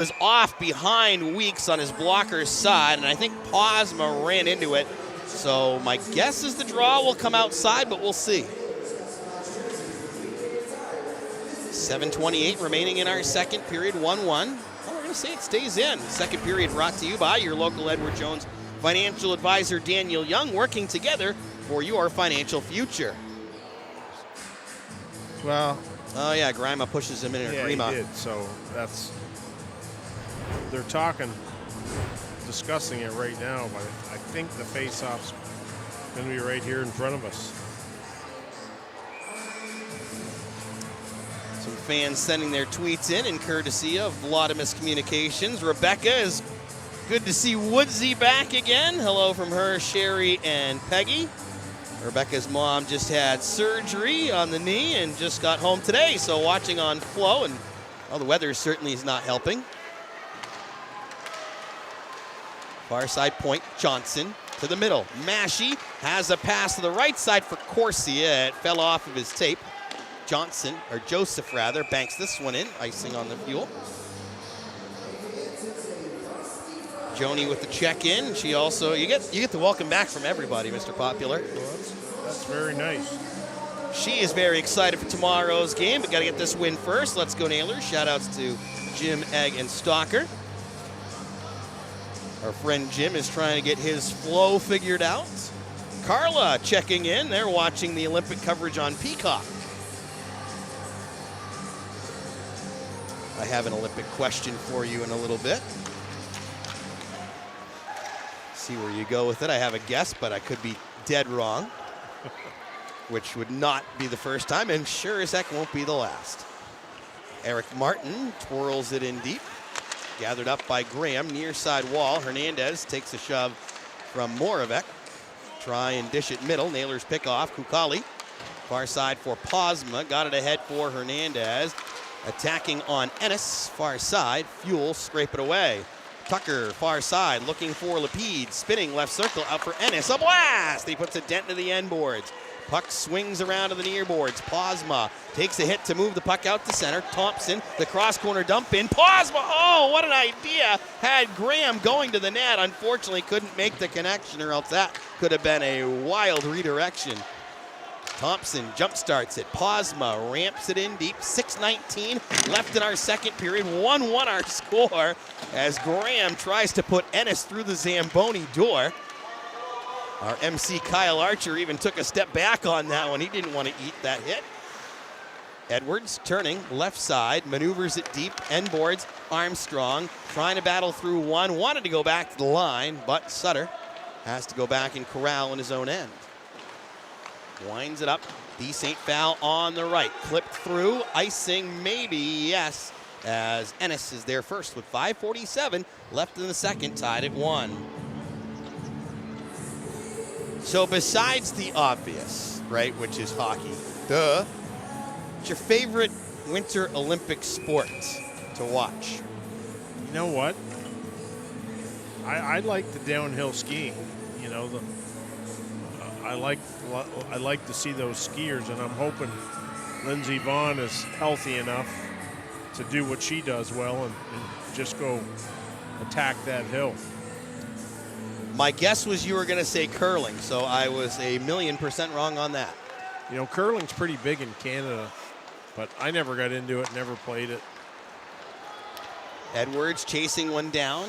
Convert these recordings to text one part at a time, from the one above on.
was off behind Weeks on his blocker's side, and I think Posma ran into it. So my guess is the draw will come outside, but we'll see. 7:28 remaining in our second period, 1-1. Well, we're going to say it stays in. Second period brought to you by your local Edward Jones financial advisor, Daniel Young, working together for your financial future. Well, oh yeah, Grima pushes him in. Yeah, Grima. he did. So that's, they're discussing it right now, but I think the face-off's going to be right here in front of us. Some fans sending their tweets in courtesy of Vladimir Communications. Rebecca is good to see Woodsy back again. Hello from her, Sherry, and Peggy. Rebecca's mom just had surgery on the knee and just got home today, so watching on Flo, and well, the weather certainly is not helping. Far side point, Johnson to the middle. Mashi has a pass to the right side for Corsi. It fell off of his tape. Johnson, or Joseph rather, banks this one in, icing on the fuel. Joni with the check-in. She also, you get the welcome back from everybody, Mr. Popular. Well, that's very nice. She is very excited for tomorrow's game, but got to get this win first. Let's go Nailers. Shout-outs to Jim, Egg, and Stalker. Our friend Jim is trying to get his flow figured out. Carla checking in. They're watching the Olympic coverage on Peacock. I have an Olympic question for you in a little bit. See where you go with it. I have a guess, but I could be dead wrong, which would not be the first time, and sure as heck won't be the last. Eric Martin twirls it in deep. Gathered up by Graham, near side wall. Hernandez takes a shove from Moravec. Try and dish it middle. Nailers pick off. Kukali. Far side for Posma. Got it ahead for Hernandez. Attacking on Ennis. Far side. Fuel, scrape it away. Tucker, far side, looking for Lapide. Spinning left circle out for Ennis. A blast! He puts a dent into the end boards. Puck swings around to the near boards. Posma takes a hit to move the puck out to center. Thompson, the cross corner dump in. Posma, oh, what an idea. Had Graham going to the net. Unfortunately, couldn't make the connection, or else that could have been a wild redirection. Thompson jump starts it. Posma ramps it in deep. 6:19 left in our second period. 1-1 our score as Graham tries to put Ennis through the Zamboni door. Our MC Kyle Archer even took a step back on that one. He didn't want to eat that hit. Edwards turning left side, maneuvers it deep, end boards. Armstrong trying to battle through one. Wanted to go back to the line, but Sutter has to go back and corral in his own end. Winds it up. Decent foul on the right. Clipped through. Icing, maybe, yes, as Ennis is there first with 5:47 left in the second, tied at 1. So besides the obvious, right, which is hockey, duh, what's your favorite Winter Olympic sport to watch? You know what? I like the downhill skiing. You know, I like to see those skiers, and I'm hoping Lindsey Vaughn is healthy enough to do what she does well and just go attack that hill. My guess was you were going to say curling, so I was 1,000,000% wrong on that. You know, curling's pretty big in Canada, but I never got into it, never played it. Edwards chasing one down.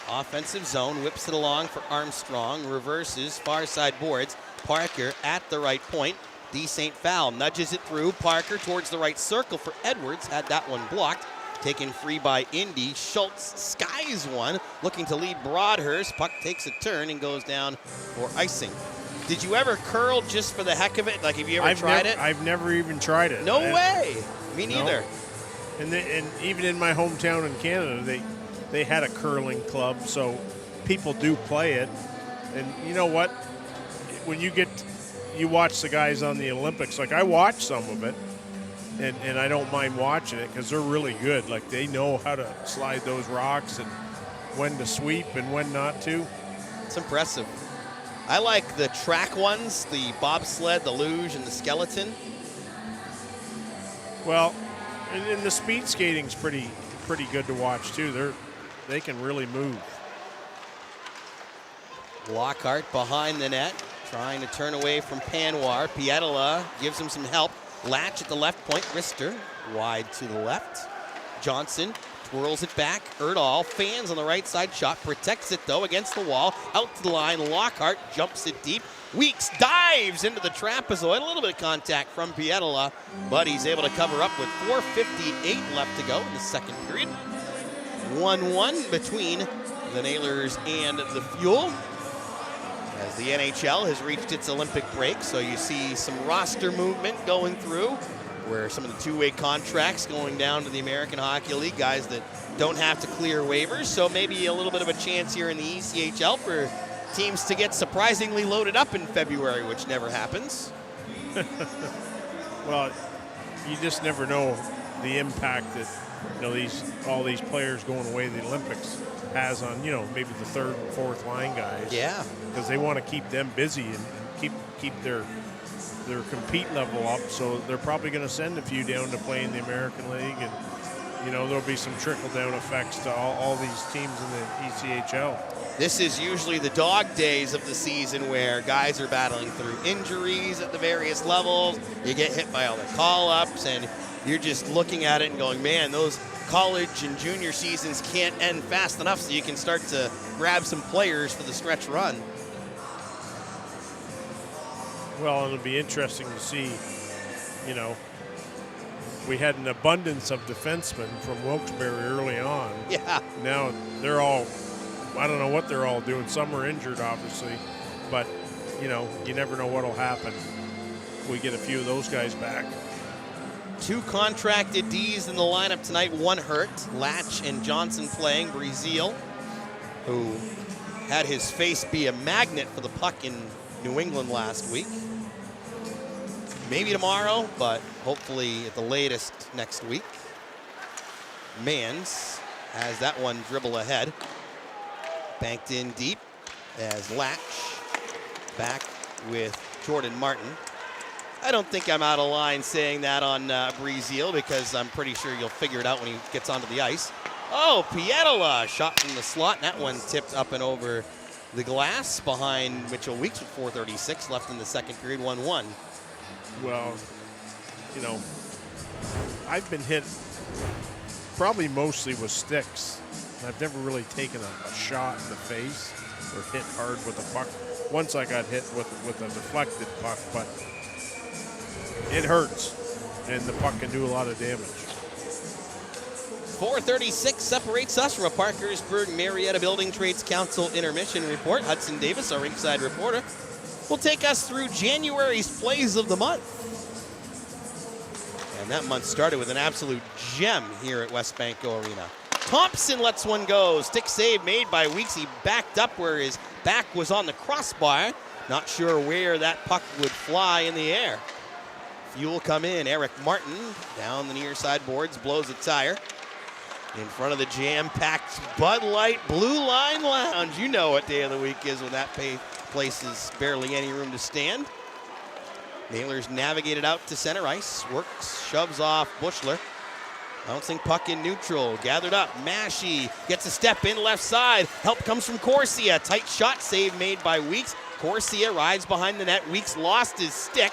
Offensive zone, whips it along for Armstrong, reverses, far side boards. Parker at the right point. Decent foul, nudges it through. Parker towards the right circle for Edwards, had that one blocked. Taken free by Indy. Schultz skies one, looking to lead Broadhurst. Puck takes a turn and goes down for icing. Did you ever curl just for the heck of it? Like, have you ever tried it? I've never even tried it. No way. Me neither. No. And even in my hometown in Canada, they had a curling club, so people do play it. And you know what? When you watch the guys on the Olympics, like I watch some of it, and I don't mind watching it because they're really good. Like, they know how to slide those rocks and when to sweep and when not to. It's impressive. I like the track ones, the bobsled, the luge, and the skeleton. Well, and the speed skating's pretty pretty good to watch too. They can really move. Lockhart behind the net, trying to turn away from Panwar. Pietila gives him some help. Latch at the left point. Rister wide to the left. Johnson twirls it back. Erdahl fans on the right side shot. Protects it though against the wall. Out to the line. Lockhart jumps it deep. Weeks dives into the trapezoid. A little bit of contact from Pietila, but he's able to cover up with 4:58 left to go in the second period. 1-1 between the Nailers and the Fuel, as the NHL has reached its Olympic break. So you see some roster movement going through, where some of the two-way contracts going down to the American Hockey League, guys that don't have to clear waivers. So maybe a little bit of a chance here in the ECHL for teams to get surprisingly loaded up in February, which never happens. Well, you just never know the impact that all these players going away to the Olympics has on maybe the third and fourth line guys. Yeah, because they want to keep them busy and keep their compete level up. So they're probably going to send a few down to play in the American League, and there'll be some trickle down effects to all these teams in the ECHL. This is usually the dog days of the season where guys are battling through injuries at the various levels. You get hit by all the call-ups, and you're just looking at it and going, man, those college and junior seasons can't end fast enough so you can start to grab some players for the stretch run. Well, it'll be interesting to see, we had an abundance of defensemen from Wilkes-Barre early on. Yeah. Now they're all, I don't know what they're all doing. Some are injured, obviously, but, you never know what'll happen if we get a few of those guys back. Two contracted Ds in the lineup tonight, one hurt. Latch and Johnson playing. Breazeal, who had his face be a magnet for the puck in New England last week. Maybe tomorrow, but hopefully at the latest next week. Mans has that one dribble ahead. Banked in deep as Latch back with Jordan Martin. I don't think I'm out of line saying that on Breazeal, because I'm pretty sure you'll figure it out when he gets onto the ice. Oh, Pietila shot from the slot, and that one tipped up and over the glass behind Mitchell Weeks with 4:36 left in the second period, 1-1. Well, I've been hit probably mostly with sticks. I've never really taken a shot in the face or hit hard with a puck. Once I got hit with a deflected puck, but it hurts, and the puck can do a lot of damage. 4:36 separates us from a Parkersburg Marietta Building Trades Council intermission report. Hudson Davis, our ringside reporter, will take us through January's plays of the month. And that month started with an absolute gem here at Westbanco Arena. Thompson lets one go. Stick save made by Weeks. He backed up where his back was on the crossbar. Not sure where that puck would fly in the air. Fuel come in. Eric Martin down the near side boards, blows a tire. In front of the jam-packed Bud Light Blue Line Lounge. You know what day of the week is when that place is barely any room to stand. Nailers navigated out to center ice. Works, shoves off Bushler. Bouncing puck in neutral. Gathered up. Massey gets a step in left side. Help comes from Corsia. Tight shot save made by Weeks. Corsia rides behind the net. Weeks lost his stick.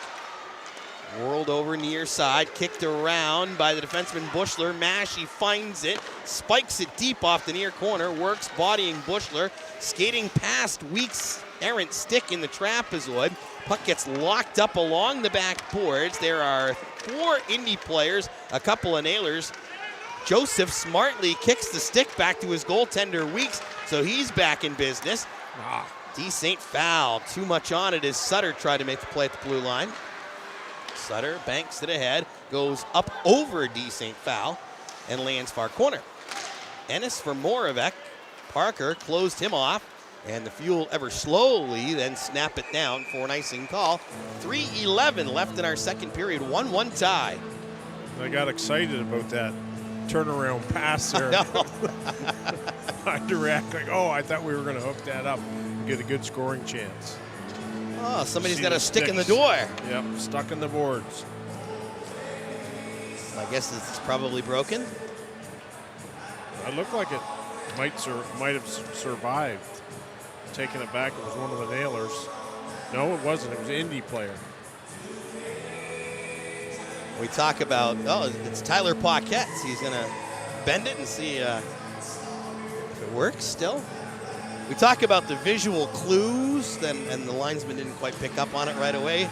Whirled over near side, kicked around by the defenseman Bushler. Massey finds it, spikes it deep off the near corner, works bodying Bushler, skating past Weeks' errant stick in the trapezoid. Puck gets locked up along the back boards. There are 4 Indy players, a couple of Nailers. Joseph smartly kicks the stick back to his goaltender Weeks, so he's back in business. Decent foul, too much on it as Sutter tried to make the play at the blue line. Sutter banks it ahead, goes up over decent foul, and lands far corner. Ennis for Moravec. Parker closed him off, and the Fuel ever slowly then snap it down for an icing call. 3:11 left in our second period, 1-1 tie. I got excited about that turnaround pass there. I had to react like, I thought we were going to hook that up and get a good scoring chance. Oh, somebody's got a stick in the door. Yep, stuck in the boards. I guess it's probably broken. It looked like it might have survived. Taking it back, it was one of the Nailers. No, it wasn't. It was an Indy player. We talk about, it's Tyler Paquette's. He's going to bend it and see if it works still. We talk about the visual clues, and the linesman didn't quite pick up on it right away.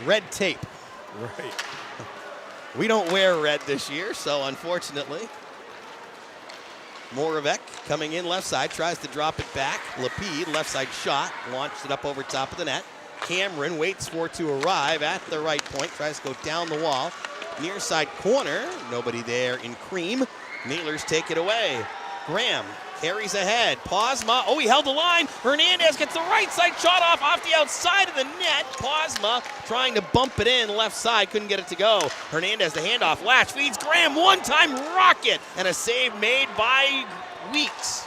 Red tape. Right. We don't wear red this year, so unfortunately. Moravec coming in left side, tries to drop it back. Lapide, left side shot, launched it up over top of the net. Cameron waits for it to arrive at the right point, tries to go down the wall. Near side corner, nobody there in cream. Nailers take it away. Graham carries ahead. Posma, he held the line. Hernandez gets the right side shot off the outside of the net. Posma trying to bump it in left side, couldn't get it to go. Hernandez, the handoff, Latch feeds Graham, one-time rocket, and a save made by Weeks.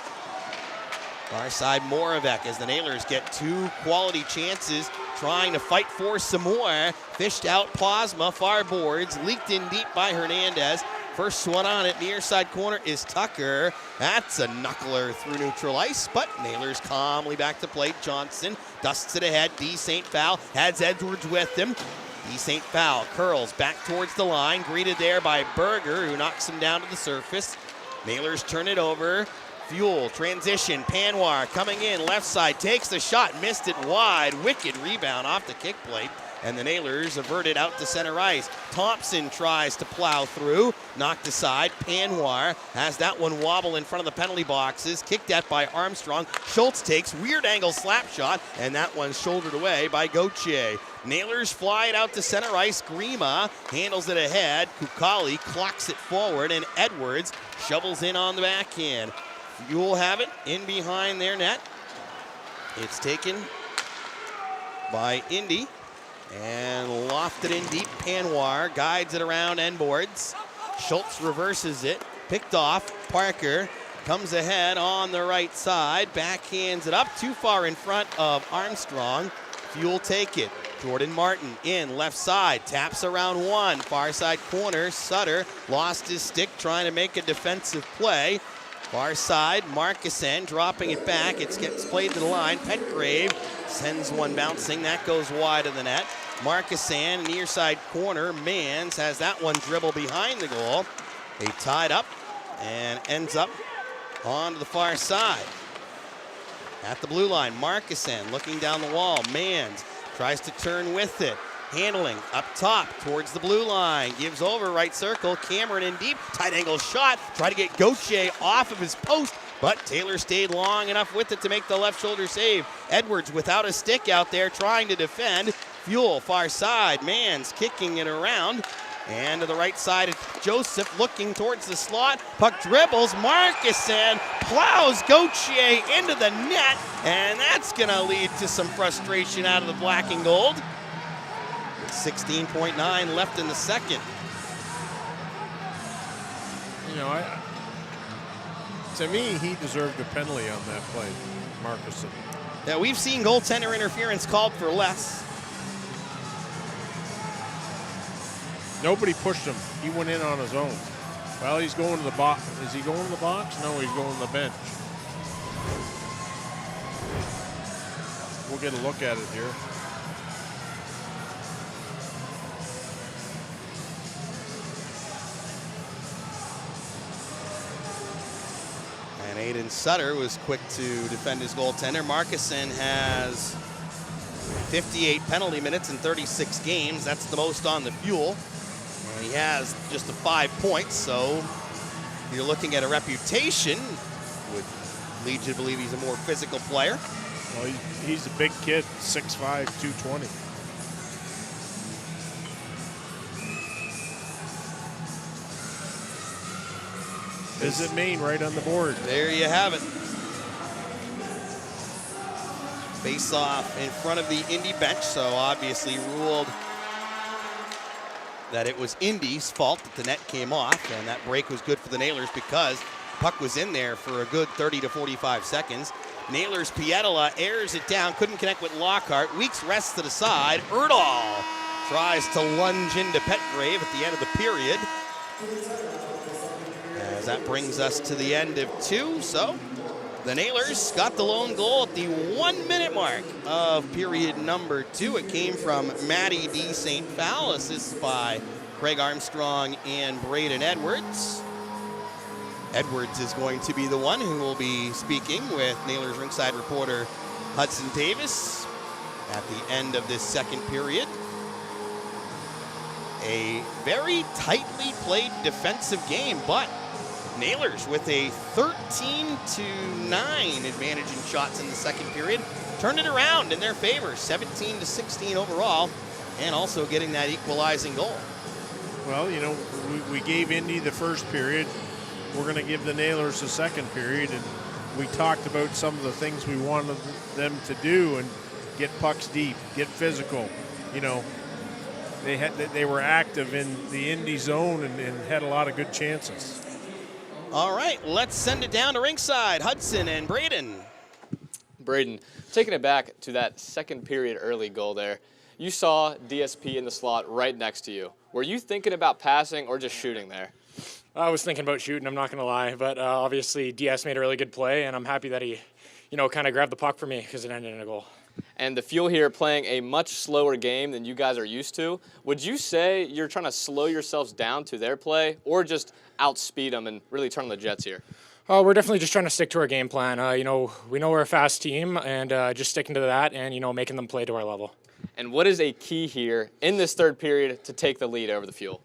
Far side Moravec as the Nailers get two quality chances, trying to fight for some more. Fished out Posma, far boards, leaked in deep by Hernandez. First one on it, near side corner is Tucker. That's a knuckler through neutral ice, but Nailers calmly back to plate. Johnson dusts it ahead. D. St. Fowl has Edwards with him. D. St. Fowl curls back towards the line, greeted there by Berger, who knocks him down to the surface. Nailers turn it over. Fuel, transition, Panwar coming in, left side, takes the shot, missed it wide. Wicked rebound off the kick plate, and the Nailers averted out to center ice. Thompson tries to plow through, knocked aside. Panwar has that one wobble in front of the penalty boxes, kicked at by Armstrong. Schultz takes weird angle slap shot, and that one's shouldered away by Gauthier. Nailers fly it out to center ice. Grima handles it ahead. Kukali clocks it forward, and Edwards shovels in on the backhand. You'll have it in behind their net. It's taken by Indy and lofted in deep. Panwar guides it around end boards. Schultz reverses it, picked off. Parker comes ahead on the right side, backhands it up too far in front of Armstrong. Fuel take it. Jordan Martin in left side, taps around one, far side corner. Sutter lost his stick trying to make a defensive play. Far side, Markusen dropping it back. It gets played to the line. Petgrave sends one bouncing. That goes wide of the net. Markusen, near side corner. Mans has that one dribble behind the goal. They tied up and ends up onto the far side. At the blue line, Markusen looking down the wall. Mans tries to turn with it. Handling up top towards the blue line. Gives over right circle. Cameron in deep. Tight angle shot. Try to get Gauthier off of his post, but Taylor stayed long enough with it to make the left shoulder save. Edwards without a stick out there trying to defend. Fuel far side. Mans kicking it around. And to the right side, it's Joseph looking towards the slot. Puck dribbles. Markusen plows Gauthier into the net. And that's going to lead to some frustration out of the black and gold. 16.9 left in the second. You know, to me, he deserved a penalty on that play, Markusen. Now, we've seen goaltender interference called for less. Nobody pushed him. He went in on his own. Well, he's going to the box. Is he going to the box? No, he's going to the bench. We'll get a look at it here. And Aiden Sutter was quick to defend his goaltender. Markusen has 58 penalty minutes in 36 games. That's the most on the Fuel. And he has just the 5 points, so if you're looking at a reputation, would lead you to believe he's a more physical player. Well, he's a big kid, 6'5", 220. Visit Maine right on the board. There you have it. Face off in front of the Indy bench, so obviously ruled that it was Indy's fault that the net came off, and that break was good for the Nailers because puck was in there for a good 30 to 45 seconds. Nailers Pietila airs it down, couldn't connect with Lockhart. Weeks rests to the side. Erdahl tries to lunge into Petgrave at the end of the period. As that brings us to the end of 2. So the Nailers got the lone goal at the 1-minute mark of period number 2. It came from Matty D. St. Phal, assisted by Craig Armstrong and Braden Edwards. Edwards is going to be the one who will be speaking with Nailers ringside reporter Hudson Davis at the end of this second period. A very tightly played defensive game, but Nailers with a 13-9 advantage in shots in the second period turned it around in their favor, 17-16 overall, and also getting that equalizing goal. Well, you know, we gave Indy the first period. We're going to give the Nailers the second period, and we talked about some of the things we wanted them to do and get pucks deep, get physical. You know, they were active in the Indy zone and had a lot of good chances. All right, let's send it down to ringside. Hudson and Braden. Braden, taking it back to that second period early goal there, you saw DSP in the slot right next to you. Were you thinking about passing or just shooting there? I was thinking about shooting, I'm not going to lie, but obviously DS made a really good play, and I'm happy that he, kind of grabbed the puck for me because it ended in a goal. And the Fuel here playing a much slower game than you guys are used to. Would you say you're trying to slow yourselves down to their play or just outspeed them and really turn on the Jets here? We're definitely just trying to stick to our game plan. We know we're a fast team, and just sticking to that and, making them play to our level. And what is a key here in this third period to take the lead over the Fuel?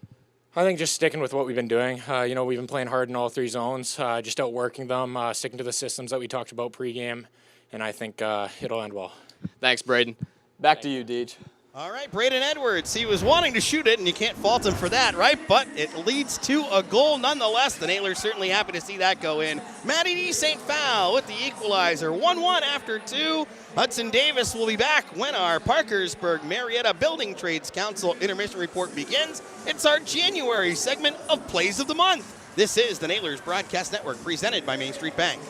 I think just sticking with what we've been doing. We've been playing hard in all 3 zones, just outworking them, sticking to the systems that we talked about pregame, and I think it'll end well. Thanks, Braden. Back to you, Deej. All right, Braden Edwards. He was wanting to shoot it, and you can't fault him for that, right? But it leads to a goal nonetheless. The Nailers certainly happy to see that go in. Matty D. St. Phal with the equalizer. 1-1 after 2. Hudson Davis will be back when our Parkersburg Marietta Building Trades Council intermission report begins. It's our January segment of Plays of the Month. This is the Nailers Broadcast Network, presented by Main Street Bank.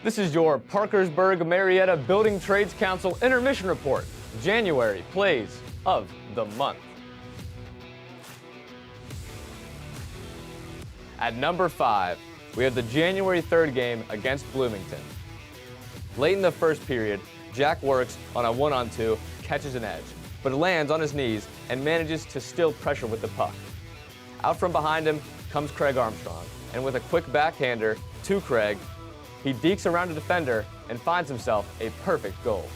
This is your Parkersburg Marietta Building Trades Council Intermission Report, January Plays of the Month. At number 5, we have the January 3rd game against Bloomington. Late in the first period, Jack Works on a 1-on-2 catches an edge, but lands on his knees and manages to still pressure with the puck. Out from behind him comes Craig Armstrong, and with a quick backhander to Craig, He dekes around a defender and finds himself a perfect goal.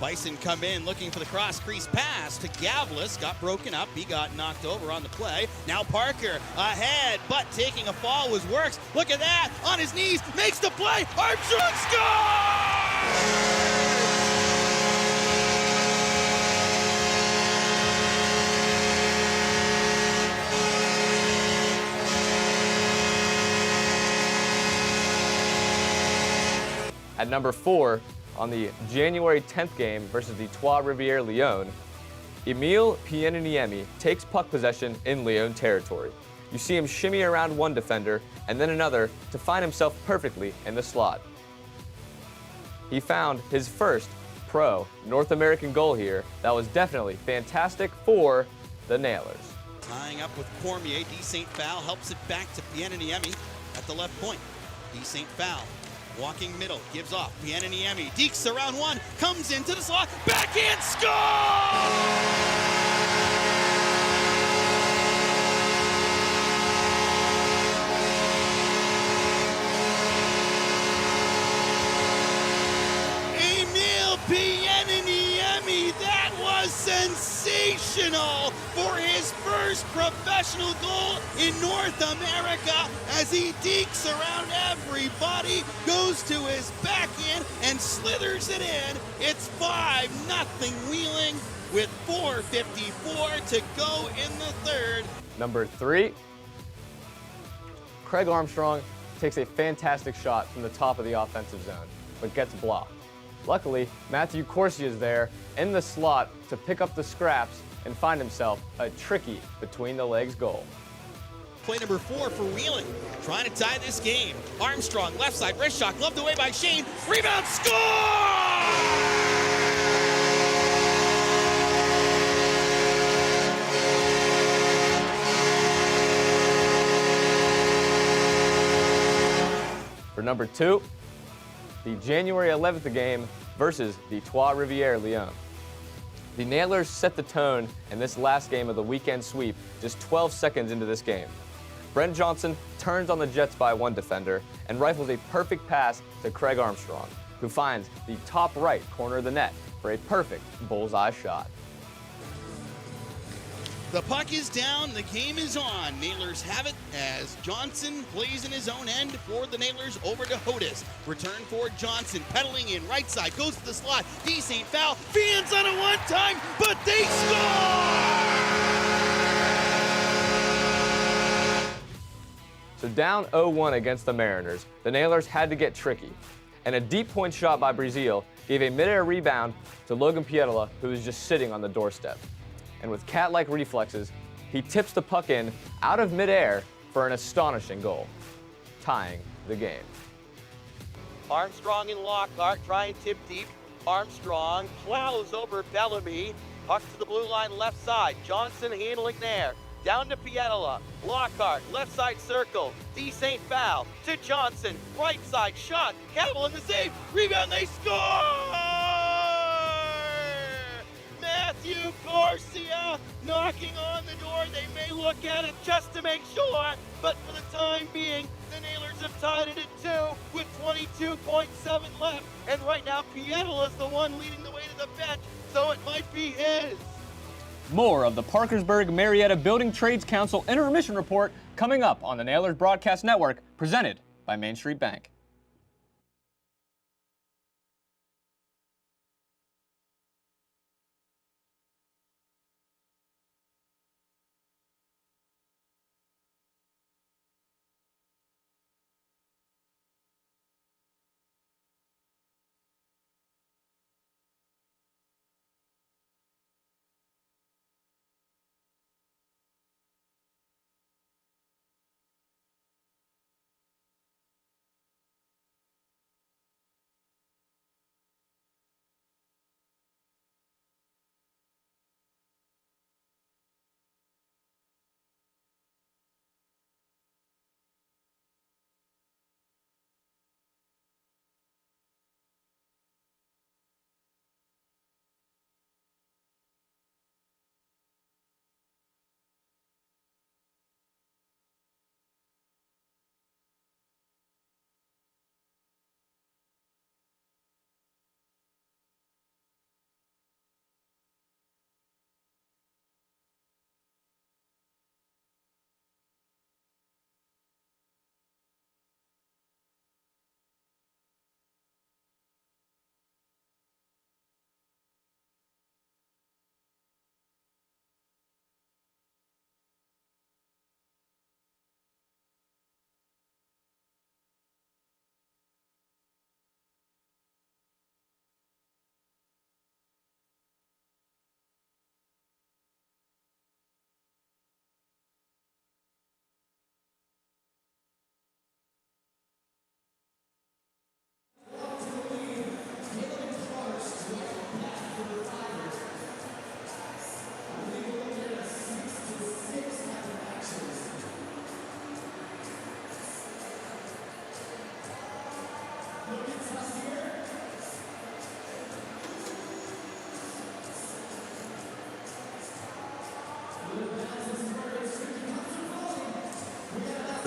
Bison come in looking for the cross crease pass to Gavlis. Got broken up. He got knocked over on the play. Now Parker ahead, but taking a fall was Works. Look at that. On his knees. Makes the play. Armstrong scores! At number 4, on the January 10th game versus the Trois-Rivières Lyon, Emile Pieniniemi takes puck possession in Lyon territory. You see him shimmy around one defender and then another to find himself perfectly in the slot. He found his first pro North American goal here that was definitely fantastic for the Nailers. Tying up with Cormier, D. St. Phal helps it back to Pieniniemi at the left point. D. St. Phal walking middle, gives off. Pieniniemi dekes around one, comes into the slot, backhand score! Pieniniemi, that was sensational for his first professional goal in North America as he dekes around everybody, goes to his backhand and slithers it in. It's 5-0 Wheeling with 4:54 to go in the third. Number 3, Craig Armstrong takes a fantastic shot from the top of the offensive zone, but gets blocked. Luckily, Matthew Corsi is there in the slot to pick up the scraps and find himself a tricky between-the-legs goal. Play number 4 for Wheeling, trying to tie this game. Armstrong, left side, wrist shot, gloved away by Shane. Rebound, score! For number 2, the January 11th game versus the Trois-Rivières Lyon. The Nailers set the tone in this last game of the weekend sweep just 12 seconds into this game. Brent Johnson turns on the Jets by one defender and rifles a perfect pass to Craig Armstrong, who finds the top right corner of the net for a perfect bullseye shot. The puck is down, the game is on. Nailers have it as Johnson plays in his own end for the Nailers over to Hodis. Return for Johnson, pedaling in, right side, goes to the slot. D. St. Phal, fans on it one time, but they score! So down 0-1 against the Mariners, the Nailers had to get tricky. And a deep point shot by Brazil gave a midair rebound to Logan Pietola, who was just sitting on the doorstep. And with cat-like reflexes, he tips the puck in out of midair for an astonishing goal, tying the game. Armstrong and Lockhart try and tip deep. Armstrong plows over Bellamy. Puck to the blue line left side. Johnson handling there. Down to Pietola. Lockhart, left side circle. D. St. Phal to Johnson. Right side shot. Campbell in the save. Rebound, they score! Matthew Garcia knocking on the door. They may look at it just to make sure, but for the time being, the Nailers have tied it at 2 with 22.7 left. And right now, Pietola is the one leading the way to the bench, so it might be his. More of the Parkersburg Marietta Building Trades Council Intermission Report coming up on the Nailers Broadcast Network, presented by Main Street Bank.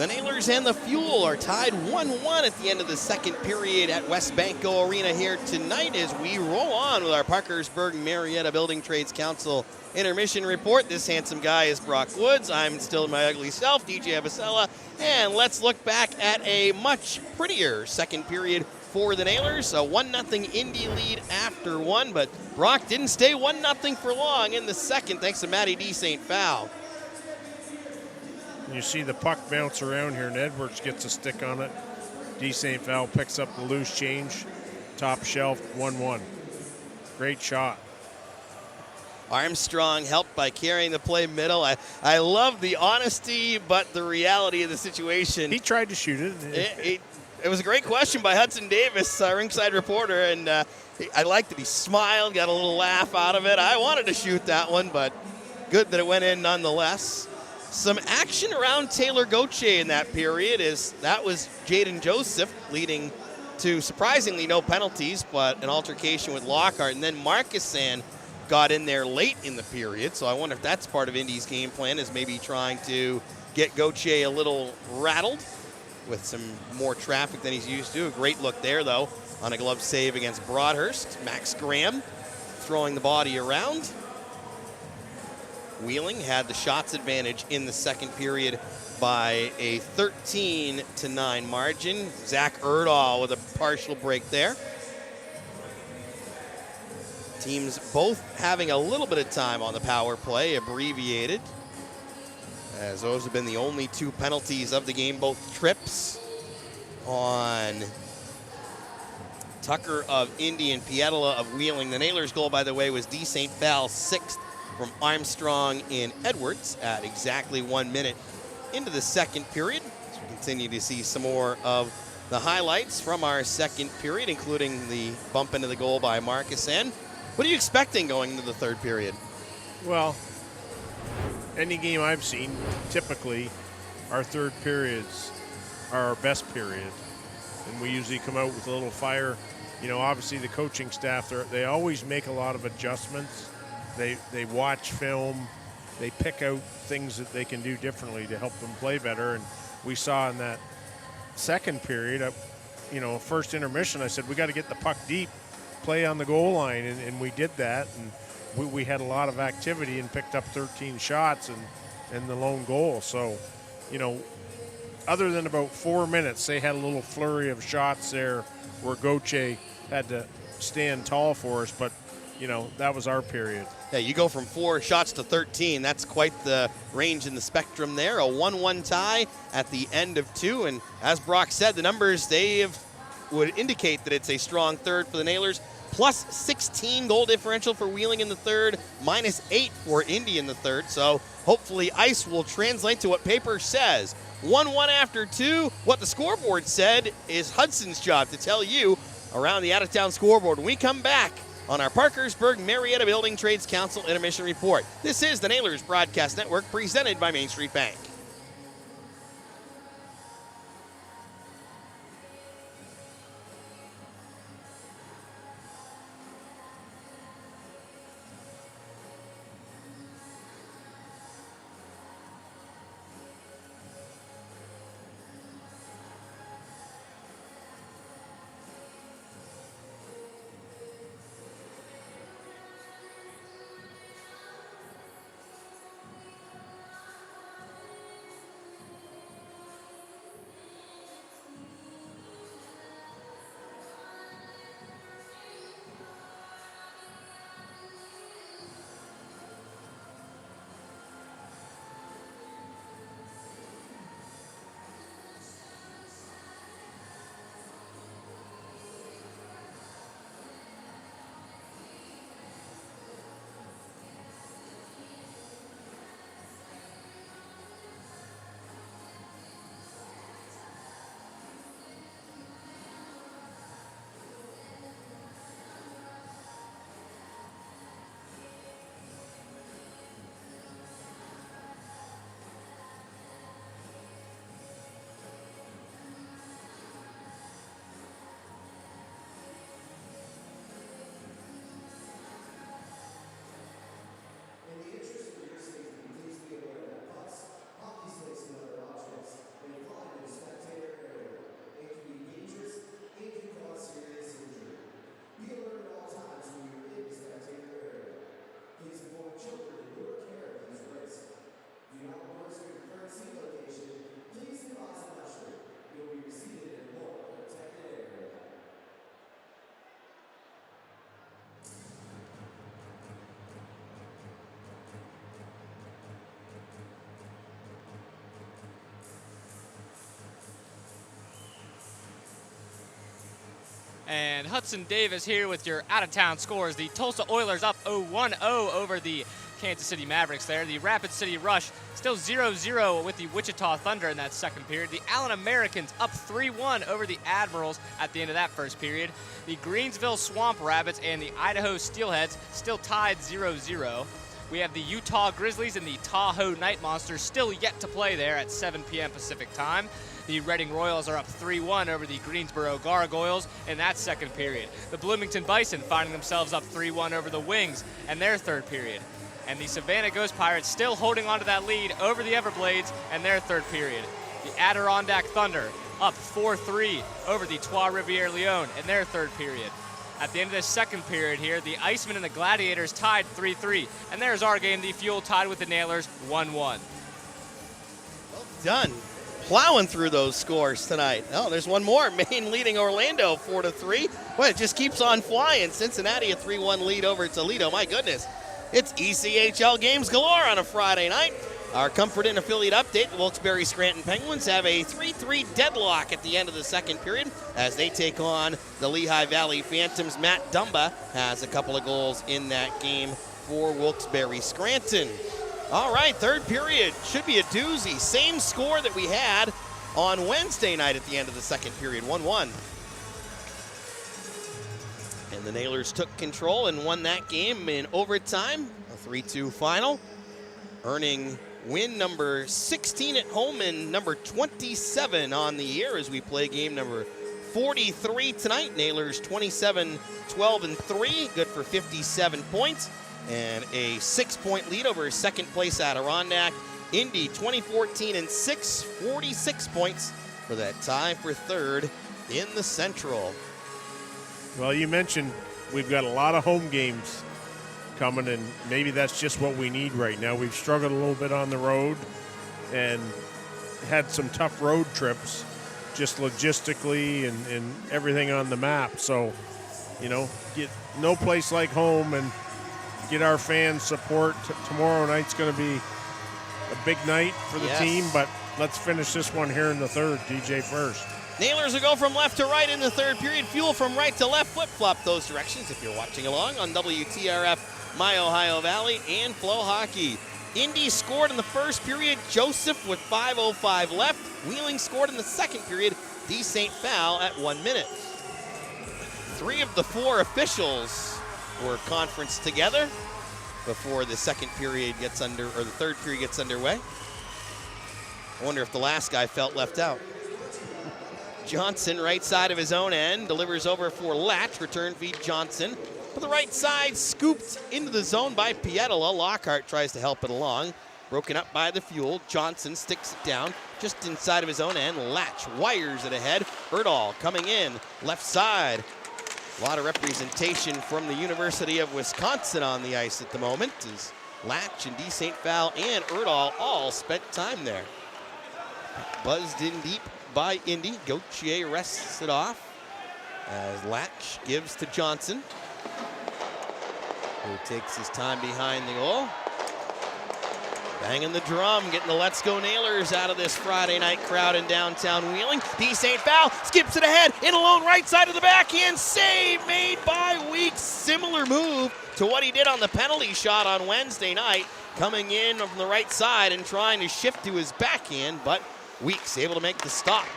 The Nailers and the Fuel are tied 1-1 at the end of the second period at West Banco Arena here tonight as we roll on with our Parkersburg Marietta Building Trades Council intermission report. This handsome guy is Brock Woods. I'm still my ugly self, DJ Abasella, and let's look back at a much prettier second period for the Nailers. A 1-0 Indy lead after one, but Brock didn't stay 1-0 for long in the second thanks to Matty D. St. Foul. You see the puck bounce around here, and Edwards gets a stick on it. D. St. Foul picks up the loose change, top shelf, 1-1. Great shot. Armstrong helped by carrying the play middle. I love the honesty, but the reality of the situation. He tried to shoot it. It was a great question by Hudson Davis, our ringside reporter, and I liked that he smiled, got a little laugh out of it. I wanted to shoot that one, but good that it went in nonetheless. Some action around Taylor Gauthier in that period that was Jaden Joseph leading to surprisingly no penalties, but an altercation with Lockhart. And then Marcuson got in there late in the period, so I wonder if that's part of Indy's game plan, is maybe trying to get Gauthier a little rattled with some more traffic than he's used to. A great look there, though, on a glove save against Broadhurst. Max Graham throwing the body around. Wheeling had the shots advantage in the second period by a 13-9 margin. Zach Erdahl with a partial break there. Teams both having a little bit of time on the power play, abbreviated, as those have been the only two penalties of the game. Both trips on Tucker of Indy and Pietola of Wheeling. The Nailers' goal, by the way, was D. St. Foul's sixth from Armstrong in Edwards at exactly 1 minute into the second period. So we continue to see some more of the highlights from our second period, including the bump into the goal by Marcuson. What are you expecting going into the third period? Well, any game I've seen, typically our third periods are our best period, and we usually come out with a little fire. You know, obviously the coaching staff, they always make a lot of adjustments. They watch film, they pick out things that they can do differently to help them play better. And we saw in that second period, first intermission, I said, we got to get the puck deep, play on the goal line, and we did that. And we had a lot of activity and picked up 13 shots and the lone goal. So, other than about 4 minutes, they had a little flurry of shots there where Gauthier had to stand tall for us, but that was our period. Yeah, you go from 4 shots to 13. That's quite the range in the spectrum there. A 1-1 tie at the end of 2. And as Brock said, the numbers would indicate that it's a strong third for the Nailers. Plus 16 goal differential for Wheeling in the third. Minus 8 for Indy in the third. So hopefully ice will translate to what paper says. 1-1 after 2. What the scoreboard said is Hudson's job to tell you around the out-of-town scoreboard. When we come back on our Parkersburg Marietta Building Trades Council intermission report. This is the Nailers Broadcast Network, presented by Main Street Bank. And Hudson Davis here with your out-of-town scores. The Tulsa Oilers up 1-0 over the Kansas City Mavericks there. The Rapid City Rush still 0-0 with the Wichita Thunder in that second period. The Allen Americans up 3-1 over the Admirals at the end of that first period. The Greensville Swamp Rabbits and the Idaho Steelheads still tied 0-0. We have the Utah Grizzlies and the Tahoe Night Monsters still yet to play there at 7 p.m. Pacific time. The Reading Royals are up 3-1 over the Greensboro Gargoyles in that second period. The Bloomington Bison finding themselves up 3-1 over the Wings in their third period. And the Savannah Ghost Pirates still holding on to that lead over the Everblades in their third period. The Adirondack Thunder up 4-3 over the Trois-Rivières-Lyon in their third period. At the end of this second period here, the Icemen and the Gladiators tied 3-3. And there's our game, the Fuel tied with the Nailers 1-1. Well done. Plowing through those scores tonight. Oh, there's one more. Maine leading Orlando 4-3. Well, it just keeps on flying. Cincinnati a 3-1 lead over Toledo. My goodness. It's ECHL games galore on a Friday night. Our Comfort Inn affiliate update, the Wilkes-Barre Scranton Penguins have a 3-3 deadlock at the end of the second period as they take on the Lehigh Valley Phantoms. Matt Dumba has a couple of goals in that game for Wilkes-Barre Scranton. All right, third period should be a doozy. Same score that we had on Wednesday night at the end of the second period, 1-1. And the Nailers took control and won that game in overtime, a 3-2 final, earning win number 16 at home and number 27 on the year as we play game number 43 tonight. Nailers 27-12-3, good for 57 points and a 6-point lead over second place Adirondack. Indy 20-14-6, 46 points for that tie for third in the Central. Well, you mentioned we've got a lot of home games coming, and maybe that's just what we need right now. We've struggled a little bit on the road and had some tough road trips just logistically and everything on the map. So, you know, get no place like home and get our fans support. Tomorrow night's going to be a big night for the team, but let's finish this one here in the third. DJ first. Nailers will go from left to right in the third period. Fuel from right to left. Flip-flop those directions if you're watching along on WTRF, My Ohio Valley, and FloHockey. Indy scored in the first period. Joseph with 5:05 left. Wheeling scored in the second period. D. St. Phal at 1 minute. 3 of the 4 officials were conferenced together before the third period gets underway. I wonder if the last guy felt left out. Johnson, right side of his own end, delivers over for Latch. Return feed Johnson. To the right side, scooped into the zone by Pietola. Lockhart tries to help it along. Broken up by the Fuel. Johnson sticks it down just inside of his own end. Latch wires it ahead. Erdahl coming in, left side. A lot of representation from the University of Wisconsin on the ice at the moment as Latch and D. St. Phal and Erdahl all spent time there. Buzzed in deep by Indy. Gauthier rests it off as Latch gives to Johnson, who takes his time behind the goal. Banging the drum, getting the Let's Go Nailers out of this Friday night crowd in downtown Wheeling. D. St. Phal skips it ahead, in alone, right side of the backhand, save made by Weeks. Similar move to what he did on the penalty shot on Wednesday night, coming in from the right side and trying to shift to his backhand, but Weeks able to make the stop.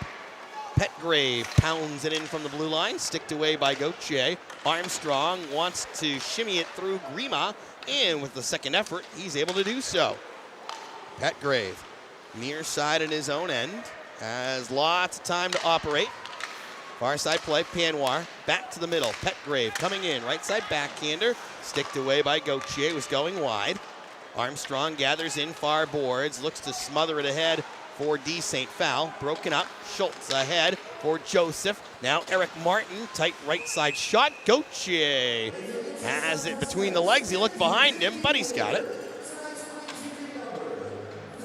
Petgrave pounds it in from the blue line, sticked away by Gauthier. Armstrong wants to shimmy it through Grima, and with the second effort, he's able to do so. Petgrave, near side at his own end, has lots of time to operate. Far side play, Panwar, back to the middle. Petgrave coming in, right side backhander, sticked away by Gauthier, was going wide. Armstrong gathers in far boards, looks to smother it ahead for D. St. Phal. Broken up, Schultz ahead for Joseph. Now Eric Martin, tight right side shot. Gauthier has it between the legs. He looked behind him, but he's got it.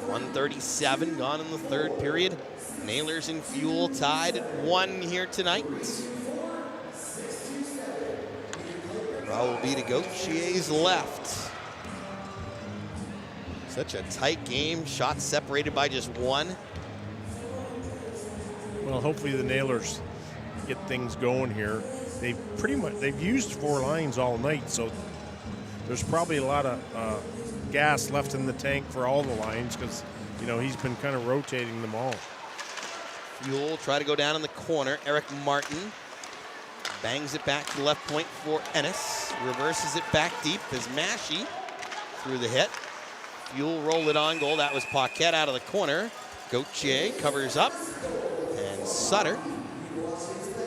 1:37 gone in the third period. Nailers and Fuel tied at 1 here tonight. Draw will be to Gauthier's left. Such a tight game, shots separated by just 1. Well, hopefully the Nailers get things going here. they've used 4 lines all night, so there's probably a lot of gas left in the tank for all the lines because he's been kind of rotating them all. Fuel try to go down in the corner. Eric Martin bangs it back to the left point for Ennis. Reverses it back deep as Massey through the hit. Fuel roll it on goal. That was Paquette out of the corner. Gauthier covers up. And Sutter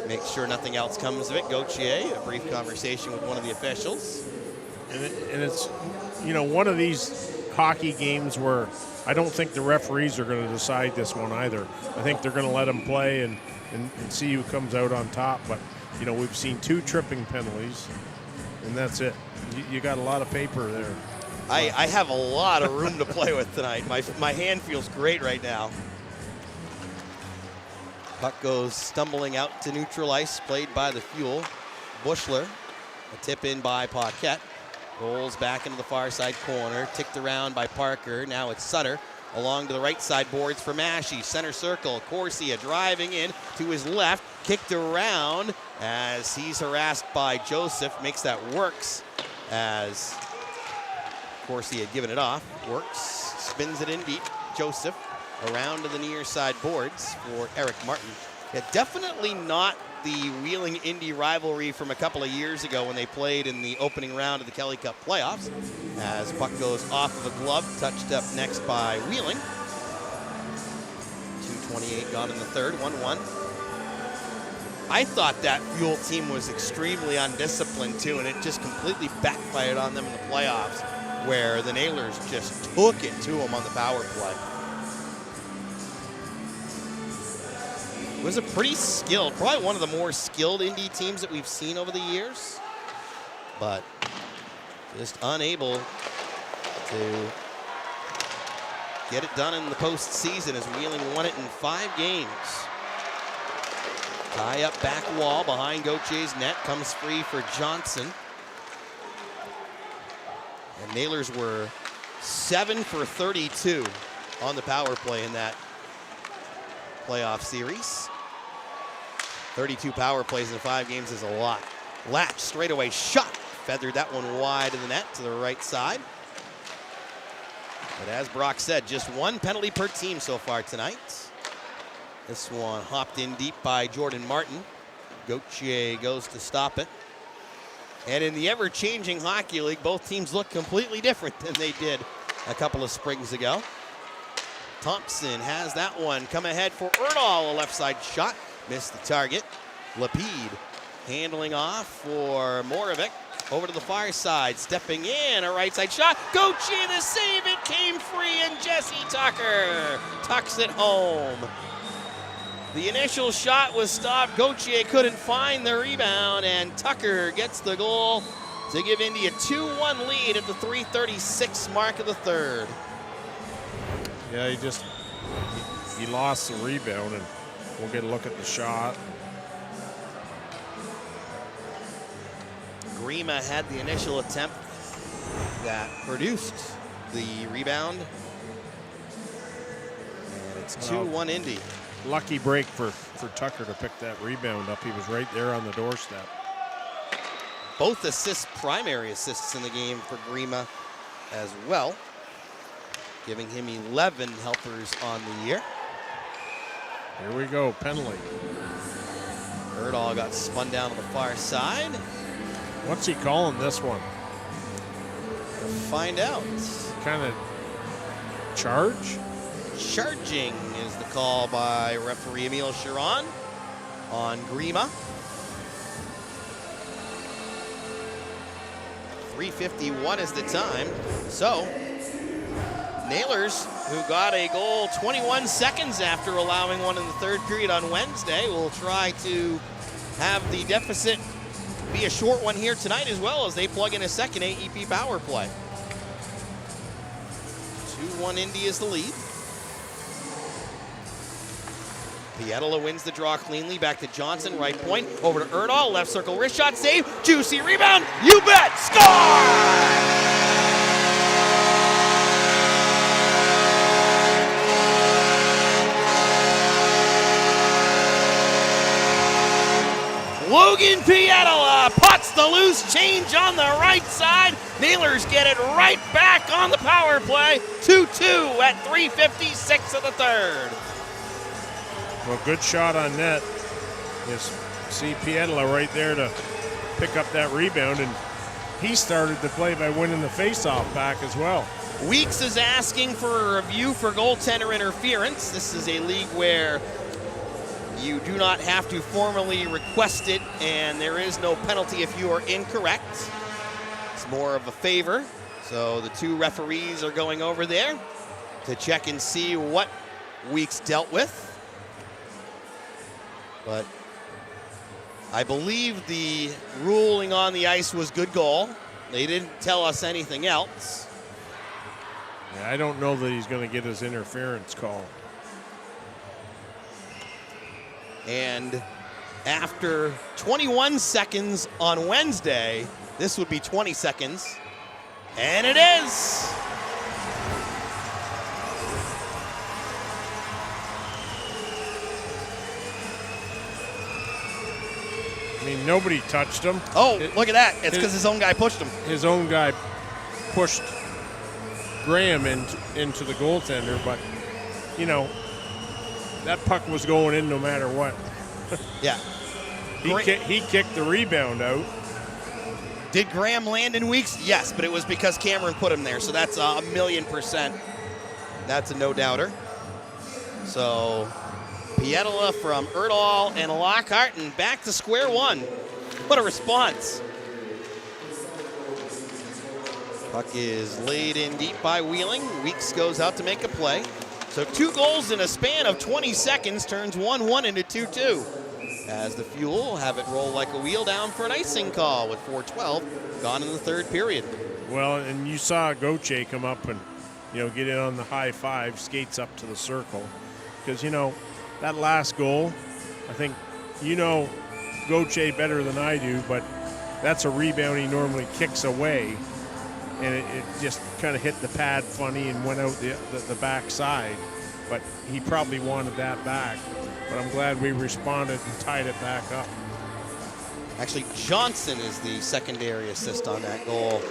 makes sure nothing else comes of it. Gauthier, a brief conversation with one of the officials. And it's, one of these hockey games where I don't think the referees are going to decide this one either. I think they're going to let them play and see who comes out on top. But, we've seen 2 tripping penalties, and that's it. You got a lot of paper there. I have a lot of room to play with tonight. My hand feels great right now. Puck goes stumbling out to neutral ice, played by the Fuel. Bushler, a tip in by Paquette. Rolls back into the far side corner, ticked around by Parker. Now it's Sutter along to the right side boards for Massey. Center circle, Corsia driving in to his left, kicked around as he's harassed by Joseph. Makes that Works as Corsia had given it off. Works, spins it in deep. Joseph around to the near side boards for Eric Martin. Yeah, definitely not the Wheeling Indy rivalry from a couple of years ago when they played in the opening round of the Kelly Cup playoffs. As puck goes off of a glove, touched up next by Wheeling. 2:28 gone in the third, 1-1. I thought that Fuel team was extremely undisciplined too, and it just completely backfired on them in the playoffs, where the Nailers just took it to them on the power play. It was a pretty skilled, probably one of the more skilled Indy teams that we've seen over the years, but just unable to get it done in the postseason as Wheeling won it in 5 games. Tie up back wall behind Gauthier's net, comes free for Johnson. And Nailers were 7 for 32 on the power play in that playoff series. 32 power plays in 5 games is a lot. Latch straightaway shot. Feathered that one wide of the net to the right side. But as Brock said, just 1 penalty per team so far tonight. This one hopped in deep by Jordan Martin. Gauthier goes to stop it. And in the ever-changing hockey league, both teams look completely different than they did a couple of springs ago. Thompson has that one. Come ahead for Erdahl, a left side shot. Missed the target. Lapide handling off for Moravec. Over to the far side, stepping in, a right side shot. Gauthier the save, it came free, and Jesse Tucker tucks it home. The initial shot was stopped. Gauthier couldn't find the rebound, and Tucker gets the goal to give Indy a 2-1 lead at the 3:36 mark of the third. Yeah, he lost the rebound, and we'll get a look at the shot. Grima had the initial attempt that produced the rebound. And it's 2-1 Indy. Lucky break for Tucker to pick that rebound up. He was right there on the doorstep. Both assists, primary assists in the game for Grima as well, giving him 11 helpers on the year. Here we go, penalty. Erdahl got spun down to the far side. What's he calling this one? We'll find out. Kind of charge? Charging is the call by referee Emile Chiron on Grima. 3:51 is the time. So, Nailers, who got a goal 21 seconds after allowing one in the third period on Wednesday, will try to have the deficit be a short one here tonight, as well as they plug in a second AEP power play. 2-1 Indy is the lead. Pietola wins the draw cleanly. Back to Johnson, right point. Over to Erdahl, left circle, wrist shot, save. Juicy rebound. You bet. Score! Logan Pietola puts the loose change on the right side. Nailers get it right back on the power play. 2-2 at 3:56 of the third. Well, good shot on net. Yes, see Pietola right there to pick up that rebound, and he started the play by winning the faceoff back as well. Weeks is asking for a review for goaltender interference. This is a league where you do not have to formally request it, and there is no penalty if you are incorrect. It's more of a favor. So the two referees are going over there to check and see what Weeks dealt with. But I believe the ruling on the ice was good goal. They didn't tell us anything else. Yeah, I don't know that he's going to get his interference call. And after 21 seconds on Wednesday, this would be 20 seconds. And it is. I mean, nobody touched him. Oh, look at that. It's because his own guy pushed him. His own guy pushed Graham into the goaltender, but, you know, that puck was going in no matter what. Yeah. He kicked the rebound out. Did Graham land in Weeks? Yes, but it was because Cameron put him there, so that's 1,000,000%. That's a no-doubter. So Pietola from Erdahl and Lockhart, and back to square one. What a response. Puck is laid in deep by Wheeling. Weeks goes out to make a play. So 2 goals in a span of 20 seconds turns 1-1 into 2-2. As the Fuel have it roll like a wheel down for an icing call with 4:12 gone in the third period. Well, and you saw Gauthier come up and, you know, get in on the high five, skates up to the circle. Because, you know, that last goal, I think, you know Gauthier better than I do, but that's a rebound he normally kicks away. And it just kind of hit the pad funny and went out the back side. But he probably wanted that back. But I'm glad we responded and tied it back up. Actually, Johnson is the secondary assist on that goal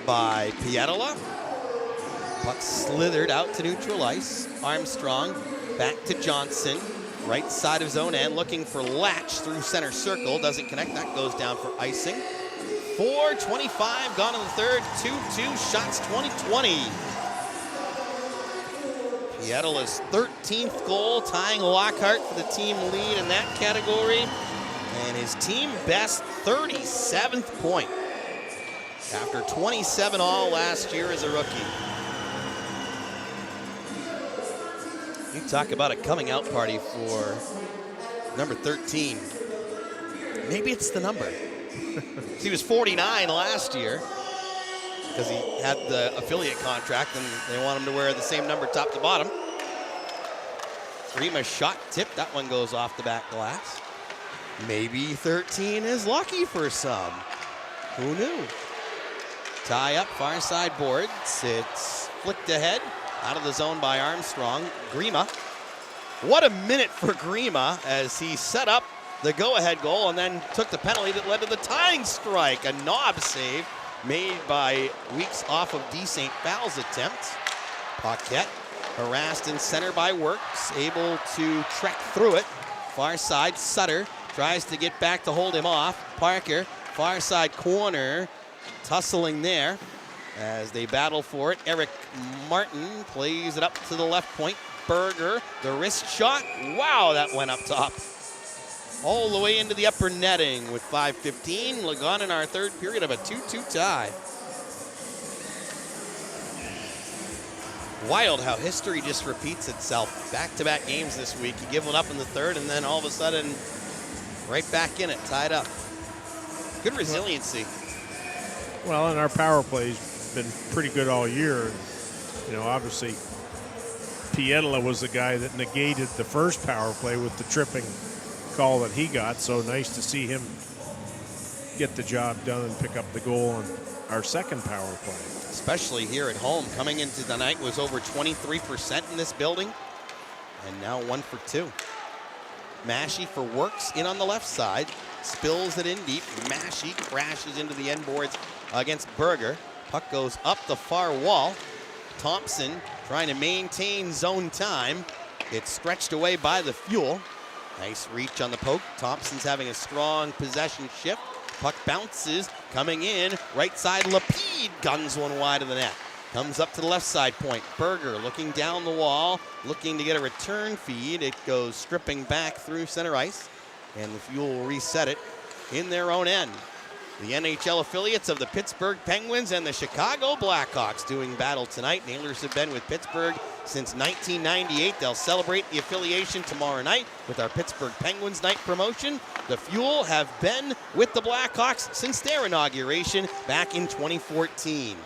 by Pietola. Puck slithered out to neutral ice. Armstrong back to Johnson. Right side of zone end, looking for Latch through center circle. Doesn't connect. That goes down for icing. 4:25 gone in the third. 2-2 shots 20-20. Pietola's 13th goal, tying Lockhart for the team lead in that category. And his team best 37th point after 27 all last year as a rookie. You talk about a coming out party for number 13. Maybe it's the number. He was 49 last year because he had the affiliate contract and they want him to wear the same number top to bottom. Grima shot tip. That one goes off the back glass. Maybe 13 is lucky for some. Who knew? Tie up, far side boards. It's flicked ahead, out of the zone by Armstrong. Grima. What a minute for Grima as he set up the go-ahead goal and then took the penalty that led to the tying strike. A knob save made by Weeks off of D. St. Val's attempt. Paquette harassed in center by Works, able to trek through it. Far side, Sutter tries to get back to hold him off. Parker, far side corner, tussling there as they battle for it. Eric Martin plays it up to the left point. Berger, the wrist shot. Wow, that went up top. All the way into the upper netting with 5:15 gone in our third period of a 2-2 tie. Wild how history just repeats itself. Back-to-back games this week. You give one up in the third and then all of a sudden right back in it, tied up. Good resiliency. Well, and our power play's been pretty good all year. You know, obviously Pietola was the guy that negated the first power play with the tripping call that he got, so nice to see him get the job done and pick up the goal on our second power play. Especially here at home. Coming into the night was over 23% in this building, and now 1 for 2. Massey for Works in on the left side. spills it in deep. Massey crashes into the end boards against Berger. Puck goes up the far wall. Thompson trying to maintain zone time. It's stretched away by the Fuel. Nice reach on the poke. Thompson's having a strong possession shift. Puck bounces, coming in, right side, Lapide guns one wide of the net. Comes up to the left side point. Berger looking down the wall, looking to get a return feed. It goes stripping back through center ice, and the Fuel will reset it in their own end. The NHL affiliates of the Pittsburgh Penguins and the Chicago Blackhawks doing battle tonight. Nailers have been with Pittsburgh since 1998. They'll celebrate the affiliation tomorrow night with our Pittsburgh Penguins night promotion. The Fuel have been with the Blackhawks since their inauguration back in 2014.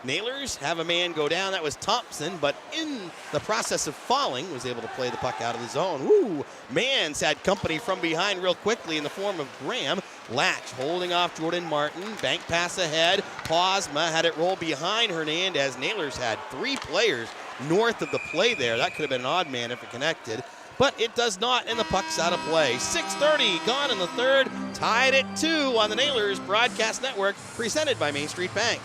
Nailers have a man go down. That was Thompson, but in the process of falling, was able to play the puck out of the zone. Woo! Mans had company from behind real quickly in the form of Graham. Latch holding off Jordan Martin. Bank pass ahead. Posma had it roll behind Hernandez. Nailers had 3 players north of the play there. That could have been an odd man if it connected, but it does not, and the puck's out of play. 6:30 gone in the third. Tied at 2 on the Nailers Broadcast Network, presented by Main Street Bank.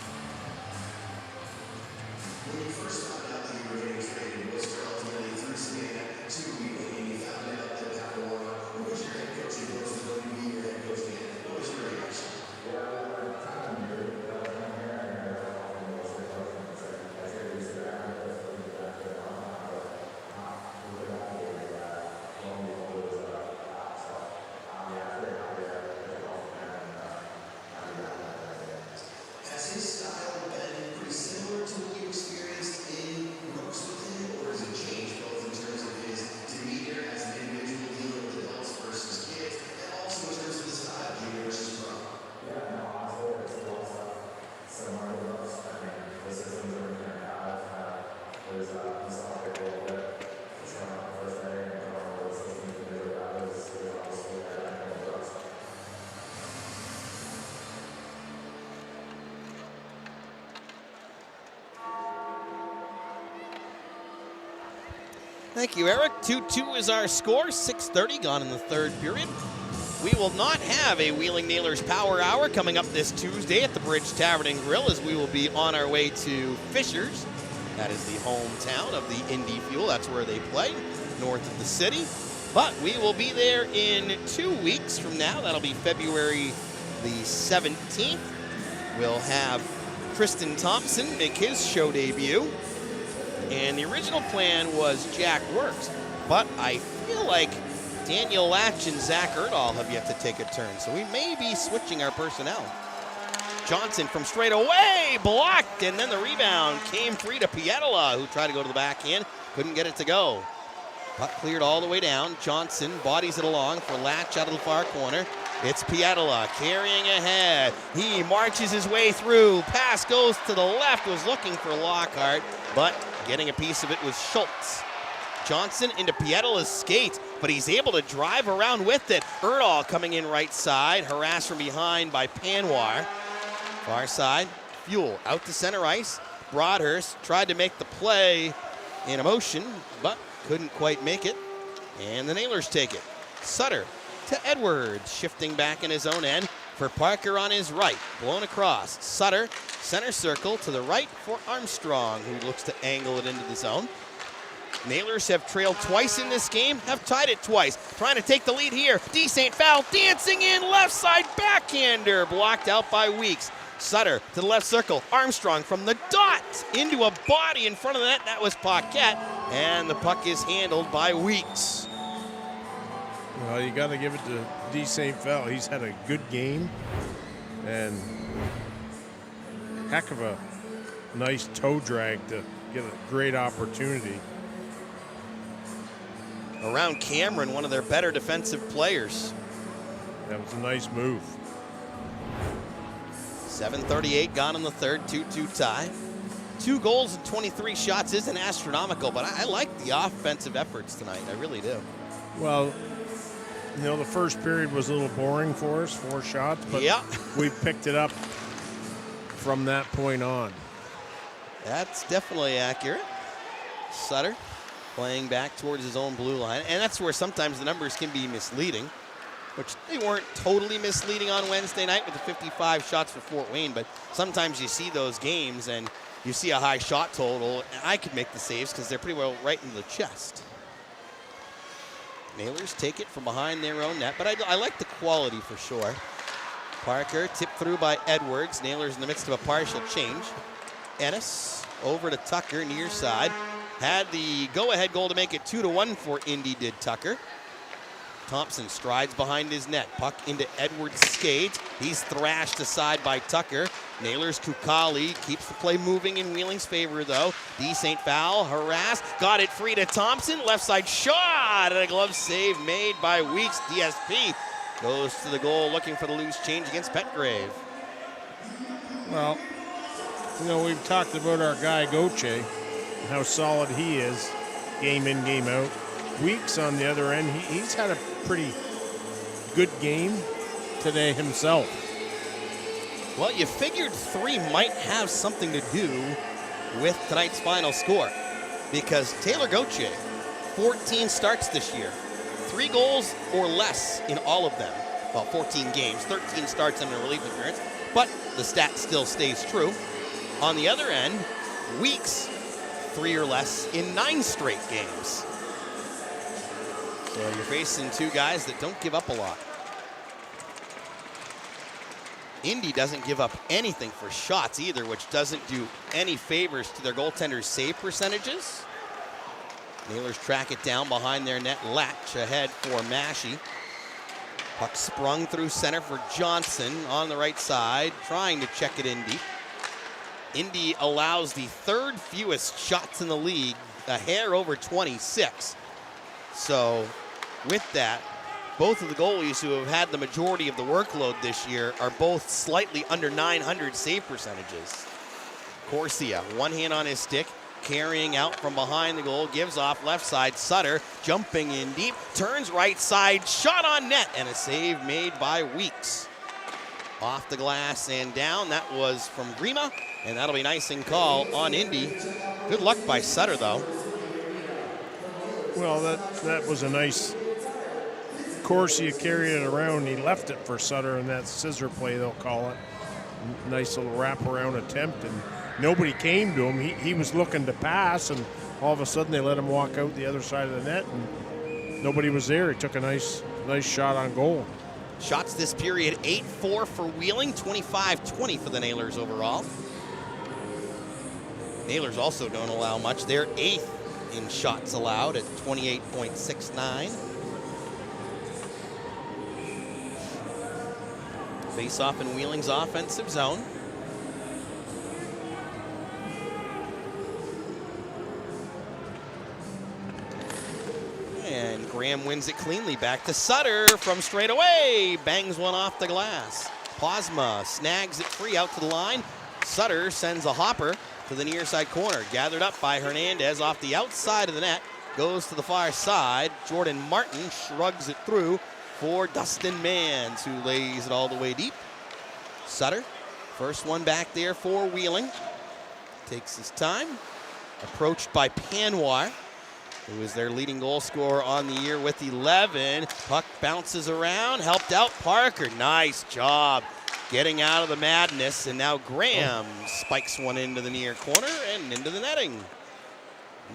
Thank you, Eric. 2-2 is our score. 6:30 gone in the third period. We will not have a Wheeling Nailers Power Hour coming up this Tuesday at the Bridge Tavern and Grill, as we will be on our way to Fishers. That is the hometown of the Indy Fuel. That's where they play, north of the city. But we will be there in 2 weeks from now. That'll be February the 17th. We'll have Tristan Thompson make his show debut. And the original plan was Jack Works, but I feel like Daniel Latch and Zach Erdahl have yet to take a turn, so we may be switching our personnel. Johnson from straight away, blocked, and then the rebound came free to Pietola, who tried to go to the backhand, couldn't get it to go. Puck cleared all the way down. Johnson bodies it along for Latch out of the far corner. It's Pietola carrying ahead. He marches his way through. Pass goes to the left, was looking for Lockhart, but getting a piece of it was Schultz. Johnson into Pietola's skate, but he's able to drive around with it. Erdahl coming in right side, harassed from behind by Panwar. Far side, Fuel out to center ice. Broadhurst tried to make the play in motion, but couldn't quite make it. And the Nailers take it. Sutter to Edwards, shifting back in his own end for Parker on his right. Blown across. Sutter, center circle to the right for Armstrong, who looks to angle it into the zone. Nailers have trailed twice in this game, have tied it twice. Trying to take the lead here. D. St. Foul dancing in, left side backhander, blocked out by Weeks. Sutter to the left circle. Armstrong from the dot into a body in front of the net. That was Paquette, and the puck is handled by Weeks. Well, you got to give it to D. St. Foul. He's had a good game, and heck of a nice toe drag to get a great opportunity. Around Cameron, one of their better defensive players. That was a nice move. 7:38 gone in the third, 2-2 tie. 2 goals and 23 shots isn't astronomical, but I like the offensive efforts tonight. I really do. Well, you know, the first period was a little boring for us, 4 shots, but yeah, we picked it up from that point on. That's definitely accurate. Sutter playing back towards his own blue line, and that's where sometimes the numbers can be misleading. which they weren't totally misleading on Wednesday night with the 55 shots for Fort Wayne, but sometimes you see those games and you see a high shot total, and I could make the saves because they're pretty well right in the chest. Nailers take it from behind their own net, but I like the quality for sure. Parker tipped through by Edwards. Nailers in the midst of a partial change. Ennis over to Tucker, near side. Had the go-ahead goal to make it 2-1 for Indy, did Tucker. Thompson strides behind his net. Puck into Edwards' skate. He's thrashed aside by Tucker. Nailers Kukali keeps the play moving in Wheeling's favor, though. D. St. Fowl harassed. Got it free to Thompson. Left side shot. And a glove save made by Weeks. DSP goes to the goal looking for the loose change against Petgrave. Well, you know, we've talked about our guy Goche and how solid he is game in, game out. Weeks on the other end, he's had a pretty good game today himself. Well, you figured 3 might have something to do with tonight's final score because Taylor Gauthier, 14 starts this year, 3 goals or less in all of them. Well, 14 games, 13 starts and a relief appearance, but the stat still stays true. On the other end, Weeks, 3 or less in 9 straight games. So you're facing 2 guys that don't give up a lot. Indy doesn't give up anything for shots either, which doesn't do any favors to their goaltenders' save percentages. Nailers track it down behind their net. Latch ahead for Massey. Puck sprung through center for Johnson on the right side, trying to check it in deep. Indy allows the 3rd fewest shots in the league, a hair over 26. So with that, both of the goalies who have had the majority of the workload this year are both slightly under 900 save percentages. Corsia, one hand on his stick, carrying out from behind the goal, gives off left side. Sutter jumping in deep, turns right side, shot on net, and a save made by Weeks. Off the glass and down. That was from Grima, and that'll be nice and call on Indy. Good luck by Sutter, though. Well, that was a nice. Corsia carried it around. He left it for Sutter, and that scissor play, they'll call it. Nice little wraparound attempt, and nobody came to him. He was looking to pass, and all of a sudden they let him walk out the other side of the net, and nobody was there. He took a nice shot on goal. Shots this period, 8-4 for Wheeling, 25-20 for the Nailers overall. Nailers also don't allow much. They're 8th in shots allowed at 28.69. Face-off in Wheeling's offensive zone. And Graham wins it cleanly. Back to Sutter from straight away. Bangs one off the glass. Posma snags it free out to the line. Sutter sends a hopper to the near side corner. Gathered up by Hernandez off the outside of the net. Goes to the far side. Jordan Martin shrugs it through for Dustin Mans, who lays it all the way deep. Sutter, first one back there for Wheeling. Takes his time. Approached by Panwar, who is their leading goal scorer on the year with 11. Puck bounces around, helped out Parker. Nice job getting out of the madness. And now Graham spikes one into the near corner and into the netting.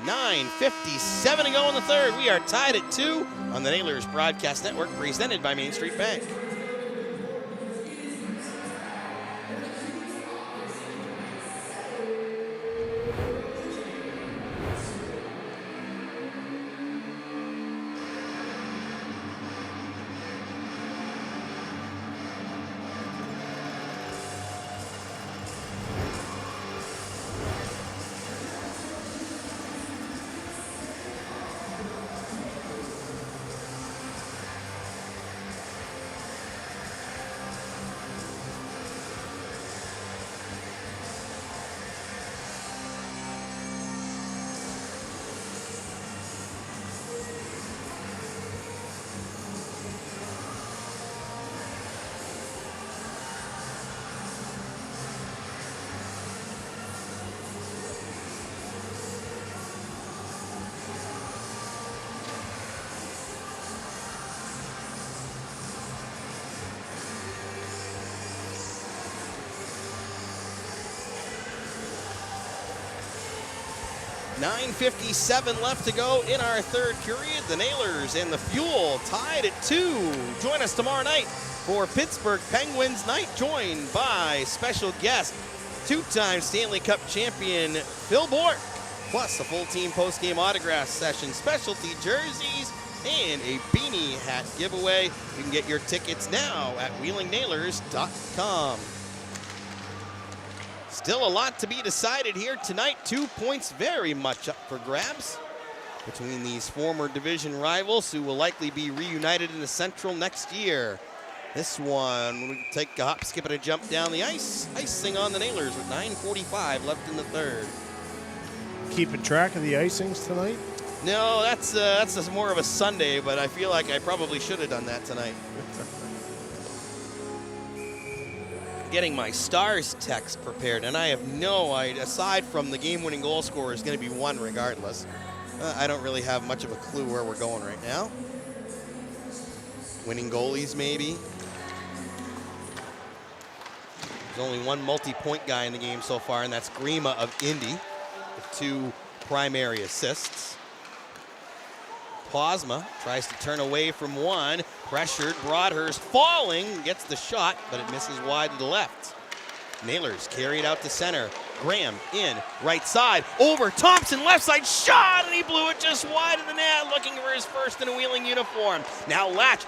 9:57 to go in the third. We are tied at 2 on the Nailers Broadcast Network, presented by Main Street Bank. 9:57 left to go in our third period. The Nailers and the Fuel tied at 2. Join us tomorrow night for Pittsburgh Penguins night, joined by special guest, two-time Stanley Cup champion Phil Bourque, plus a full team post-game autograph session, specialty jerseys, and a beanie hat giveaway. You can get your tickets now at wheelingnailers.com. Still a lot to be decided here tonight. 2 points very much up for grabs between these former division rivals who will likely be reunited in the Central next year. This one, we take a hop, skip, and a jump down the ice. Icing on the Nailers with 9:45 left in the third. Keeping track of the icings tonight? No, that's more of a Sunday, but I feel like I probably should have done that tonight. Getting my Stars text prepared, and I have no idea, aside from the game-winning goal scorer is going to be one regardless. I don't really have much of a clue where we're going right now. Winning goalies, maybe. There's only one multi-point guy in the game so far, and that's Grima of Indy, with 2 primary assists. Posma tries to turn away from one. Pressured, Broadhurst falling, gets the shot, but it misses wide to the left. Nailers carry it out to center. Graham in, right side, over Thompson, left side, shot, and he blew it just wide of the net, looking for his first in a Wheeling uniform. Now Latch,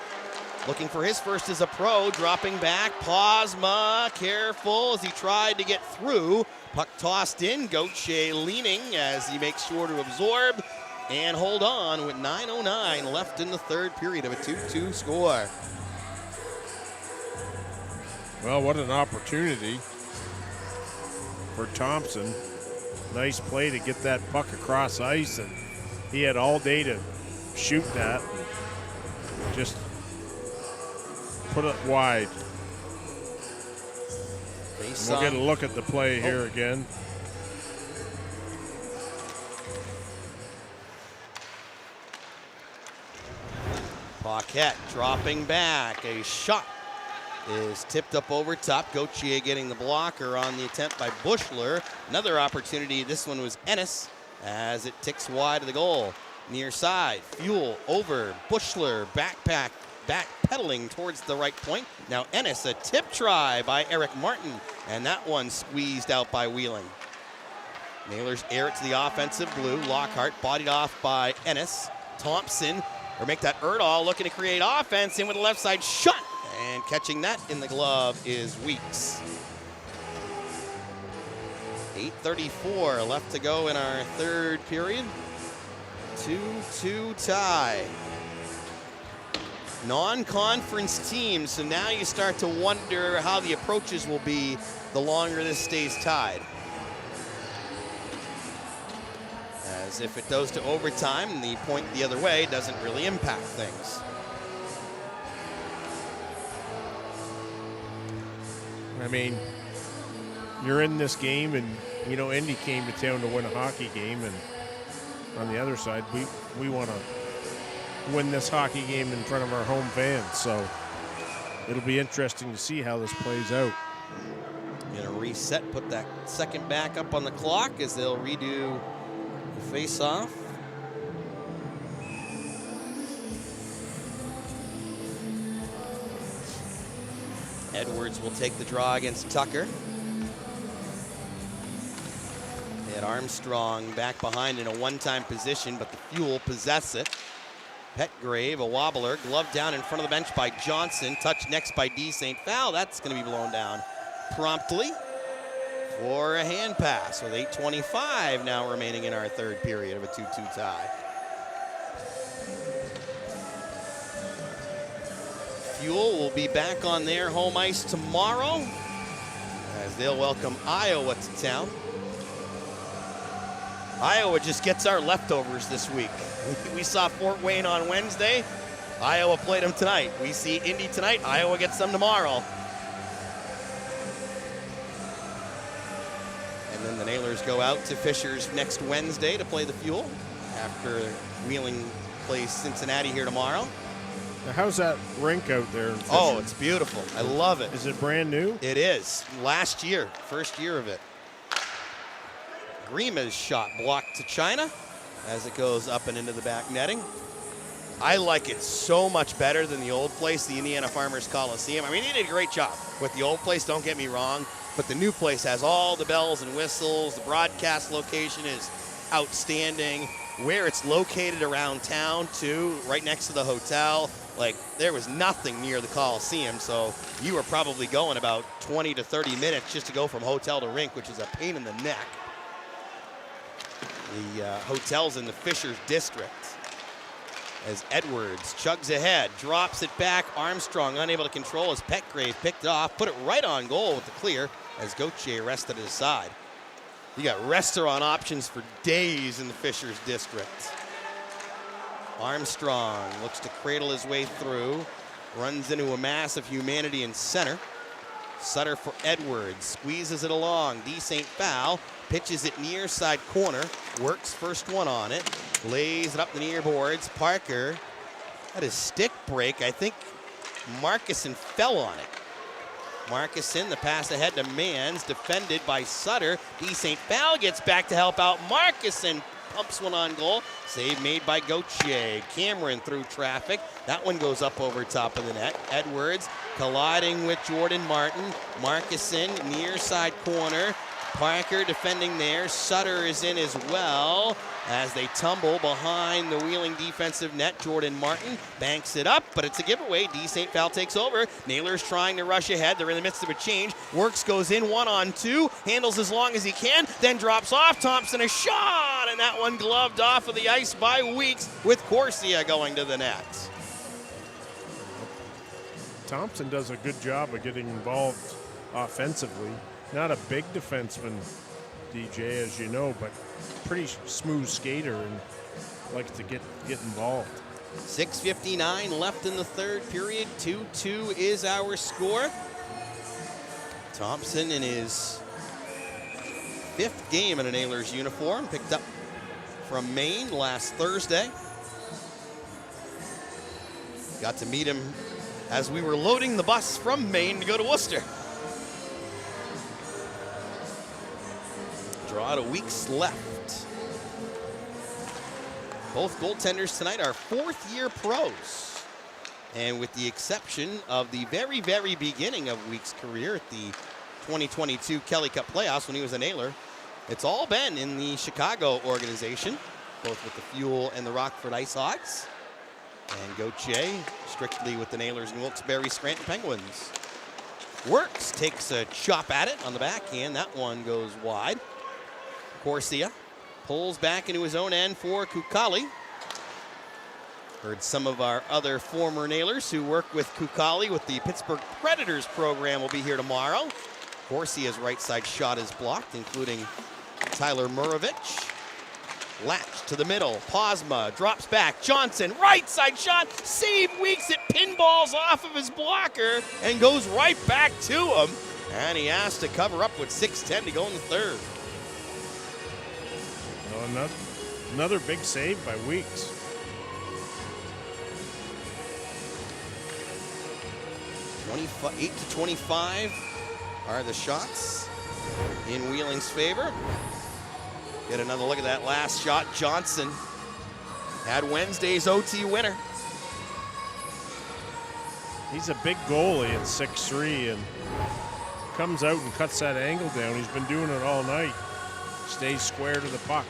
looking for his first as a pro, dropping back. Posma, careful as he tried to get through. Puck tossed in, Gauthier leaning as he makes sure to absorb and hold on with 9:09 left in the third period of a 2-2 score. Well, what an opportunity for Thompson. Nice play to get that puck across ice, and he had all day to shoot that. Just put it wide. We'll get a look at the play here again. Paquette dropping back. A shot is tipped up over top. Gauthier getting the blocker on the attempt by Bushler. Another opportunity. This one was Ennis as it ticks wide of the goal. Near side. Fuel over Bushler. Backpedaling towards the right point. Now Ennis, a tip try by Eric Martin. And that one squeezed out by Wheeling. Nailers air it to the offensive blue. Lockhart bodied off by Ennis. Thompson, or make that Erdahl looking to create offense in with a left side shot. And catching that in the glove is Weeks. 8:34 left to go in our third period. 2-2 tie. Non-conference teams, so now you start to wonder how the approaches will be the longer this stays tied. As if it goes to overtime, the point the other way doesn't really impact things. I mean, you're in this game, and you know Indy came to town to win a hockey game, and on the other side, we want to win this hockey game in front of our home fans. So it'll be interesting to see how this plays out. Gonna reset, put that second back up on the clock as they'll redo the face-off. Edwards will take the draw against Tucker. They had Armstrong back behind in a one-time position, but the Fuel possess it. Petgrave, a wobbler, glove down in front of the bench by Johnson, touched next by D. St. Foul. That's going to be blown down promptly for a hand pass with 8:25 now remaining in our third period of a 2-2 tie. Fuel will be back on their home ice tomorrow as they'll welcome Iowa to town. Iowa just gets our leftovers this week. We saw Fort Wayne on Wednesday. Iowa played them tonight. We see Indy tonight. Iowa gets them tomorrow. And then the Nailers go out to Fishers next Wednesday to play the Fuel after Wheeling plays Cincinnati here tomorrow. Now, how's that rink out there in Fishers? Oh, it's beautiful. I love it. Is it brand new? It is. Last year, first year of it. Grima's shot blocked to China as it goes up and into the back netting. I like it so much better than the old place, the Indiana Farmers Coliseum. I mean, they did a great job with the old place, don't get me wrong, but the new place has all the bells and whistles. The broadcast location is outstanding. Where it's located around town, too, right next to the hotel. Like, there was nothing near the Coliseum, so you were probably going about 20 to 30 minutes just to go from hotel to rink, which is a pain in the neck. The hotel's in the Fishers district. As Edwards chugs ahead, drops it back. Armstrong unable to control as Petgrave picked it off, put it right on goal with the clear as Gauthier rested his side. You got restaurant options for days in the Fishers district. Armstrong looks to cradle his way through, runs into a mass of humanity in center. Sutter for Edwards, squeezes it along. D. St. Foul pitches it near side corner, works first one on it, lays it up the near boards. Parker had his stick break. I think Markison fell on it. Markison, the pass ahead to Mans, defended by Sutter. D. St. Foul gets back to help out. Markison pumps one on goal. Save made by Gauthier. Cameron through traffic. That one goes up over top of the net. Edwards colliding with Jordan Martin. Markison near side corner. Parker defending there. Sutter is in as well as they tumble behind the wheeling defensive net. Jordan Martin banks it up, but it's a giveaway. D. St. Foul takes over. Naylor's trying to rush ahead. They're in the midst of a change. Works goes in 1-on-2. Handles as long as he can, then drops off. Thompson a shot, and that one gloved off of the ice by Weeks with Corsia going to the net. Thompson does a good job of getting involved offensively. Not a big defenseman, DJ, as you know, but pretty smooth skater and likes to get involved. 6:59 left in the third period. 2-2 is our score. Thompson in his 5th game in an Oilers uniform, picked up from Maine last Thursday. Got to meet him as we were loading the bus from Maine to go to Worcester. Draw to Weeks left. Both goaltenders tonight are 4th-year pros. And with the exception of the very, very beginning of Weeks' career at the 2022 Kelly Cup playoffs when he was an Ailer, it's all been in the Chicago organization, both with the Fuel and the Rockford Ice Hawks. And Gauthier strictly with the Nailers and Wilkes-Barre Scranton Penguins. Works takes a chop at it on the backhand. That one goes wide. Corsia pulls back into his own end for Kukali. Heard some of our other former Nailers who work with Kukali with the Pittsburgh Predators program will be here tomorrow. Corsia's right side shot is blocked, including Tyler Murovich. Latch to the middle. Posma drops back. Johnson, right side shot. Save Weeks. It pinballs off of his blocker and goes right back to him. And he has to cover up with 6:10 to go in the third. Another big save by Weeks. $8 to 25 are the shots in Wheeling's favor. Get another look at that last shot. Johnson had Wednesday's OT winner. He's a big goalie at 6'3" and comes out and cuts that angle down. He's been doing it all night. Stays square to the puck.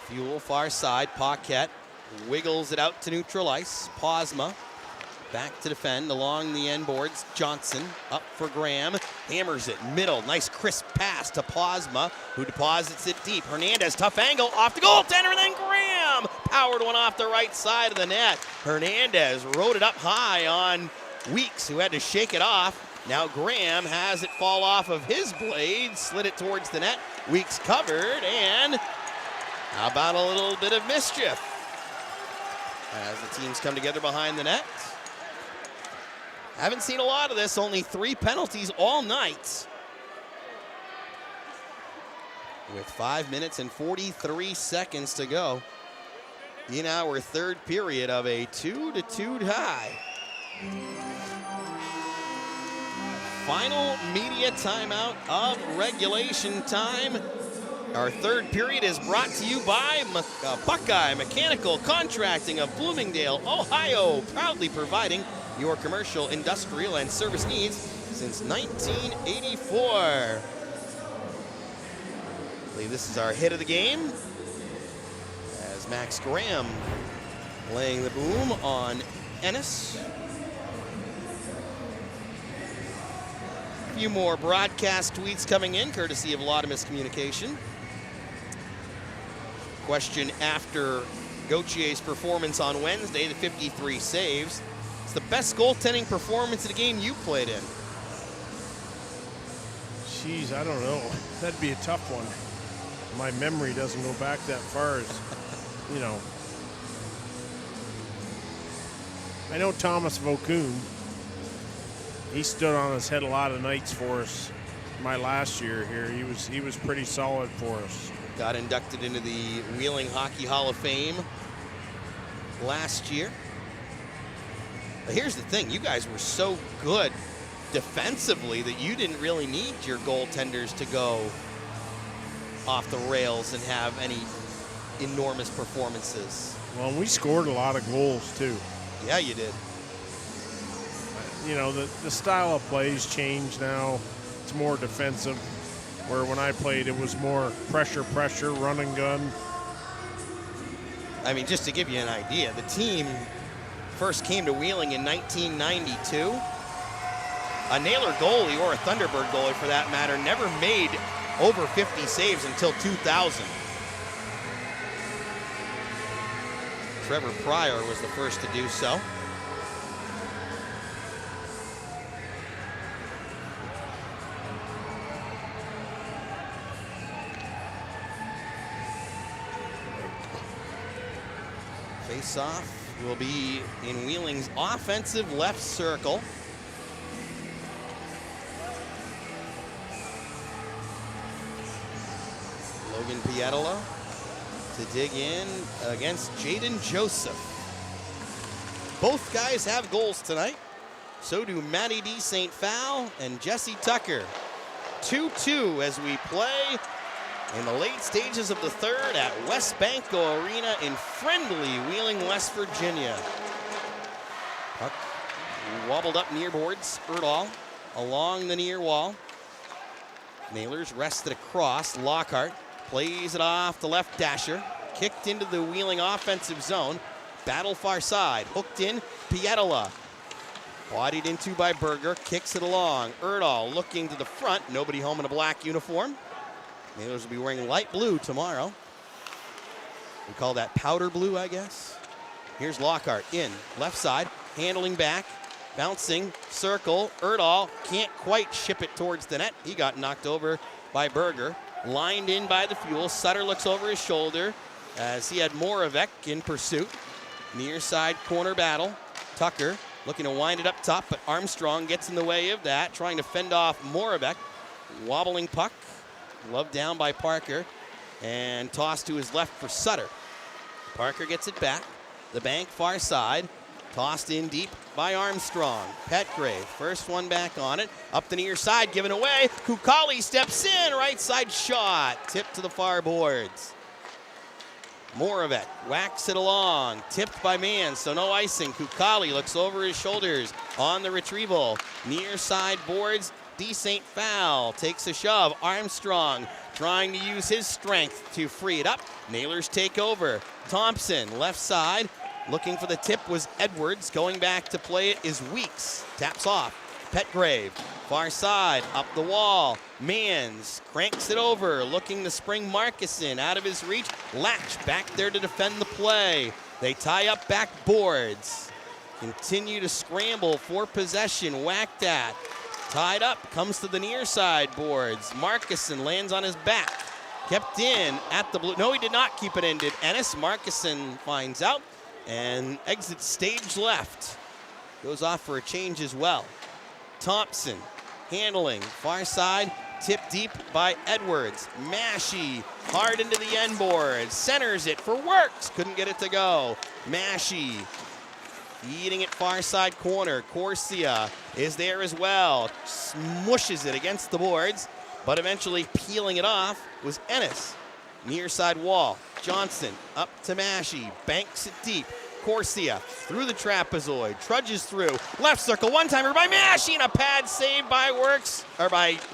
Fuel far side. Paquette wiggles it out to neutral ice. Posma back to defend along the end boards. Johnson up for Graham. Hammers it middle. Nice crisp pass to Posma, who deposits it deep. Hernandez, tough angle off the goaltender, and then Graham powered one off the right side of the net. Hernandez rode it up high on Weeks, who had to shake it off. Now Graham has it fall off of his blade, slid it towards the net. Weeks covered, and how about a little bit of mischief as the teams come together behind the net. Haven't seen a lot of this, only 3 penalties all night. With 5 minutes and 43 seconds to go in our third period of a 2-2 tie. final media timeout of regulation time. Our third period is brought to you by Buckeye Mechanical Contracting of Bloomingdale, Ohio, proudly providing your commercial, industrial, and service needs since 1984. I believe this is our hit of the game, as Max Graham laying the boom on Ennis. A few more broadcast tweets coming in, courtesy of Laudamus Communication. Question after Gautier's performance on Wednesday, the 53 saves. It's the best goaltending performance of the game you played in. Jeez, I don't know. That'd be a tough one. My memory doesn't go back that far. You know. I know Thomas Vokoun. He stood on his head a lot of nights for us. My last year here, he was pretty solid for us. Got inducted into the Wheeling Hockey Hall of Fame last year. But here's the thing, you guys were so good defensively that you didn't really need your goaltenders to go off the rails and have any enormous performances. Well, we scored a lot of goals too. Yeah, you did. You know, the style of plays changed now. It's more defensive, where when I played, it was more pressure, run and gun. I mean, just to give you an idea, the team first came to Wheeling in 1992. A Naylor goalie, or a Thunderbird goalie for that matter, never made over 50 saves until 2000. Trevor Pryor was the first to do so. Face-off will be in Wheeling's offensive left circle. Logan Pietola to dig in against Jaden Joseph. Both guys have goals tonight. So do Matty D. St. Phal and Jesse Tucker. 2-2 as we play in the late stages of the third at West Banco Arena in friendly Wheeling, West Virginia. Puck wobbled up near boards. Erdahl along the near wall. Nailers rested across. Lockhart plays it off the left dasher. Kicked into the Wheeling offensive zone. Battle far side. Hooked in. Pietola. Bodied into by Berger. Kicks it along. Erdahl looking to the front. Nobody home in a black uniform. Nailers will be wearing light blue tomorrow. We call that powder blue, I guess. Here's Lockhart in, left side, handling back, bouncing, circle. Erdahl can't quite ship it towards the net. He got knocked over by Berger. Lined in by the Fuel. Sutter looks over his shoulder as he had Moravec in pursuit. Near side corner battle. Tucker looking to wind it up top, but Armstrong gets in the way of that, trying to fend off Moravec. Wobbling puck. Loved down by Parker and tossed to his left for Sutter. Parker gets it back. The bank far side. Tossed in deep by Armstrong. Petgrave, first one back on it. Up the near side, given away. Kukali steps in, right side shot. Tipped to the far boards. Moravec whacks it along. Tipped by Mann, so no icing. Kukali looks over his shoulders on the retrieval. Near side boards. D. St. Phal takes a shove. Armstrong trying to use his strength to free it up. Nailers take over. Thompson, left side. Looking for the tip was Edwards. Going back to play it is Weeks. Taps off. Petgrave, far side, up the wall. Mans cranks it over. Looking to spring Marcuson out of his reach. Latch back there to defend the play. They tie up back boards. Continue to scramble for possession. Whacked at. Tied up, comes to the near side boards. Marcuson lands on his back. Kept in at the blue. No, he did not keep it in, did Ennis. Marcuson finds out and exits stage left. Goes off for a change as well. Thompson handling, far side, tipped deep by Edwards. Massey hard into the end board. Centers it for Works. Couldn't get it to go. Massey Feeding it far side corner. Corsia is there as well. Smushes it against the boards, but eventually peeling it off was Ennis. Near side wall. Johnson up to Mashi. Banks it deep. Corsia through the trapezoid. Trudges through. Left circle. One-timer by Mashi and a pad save by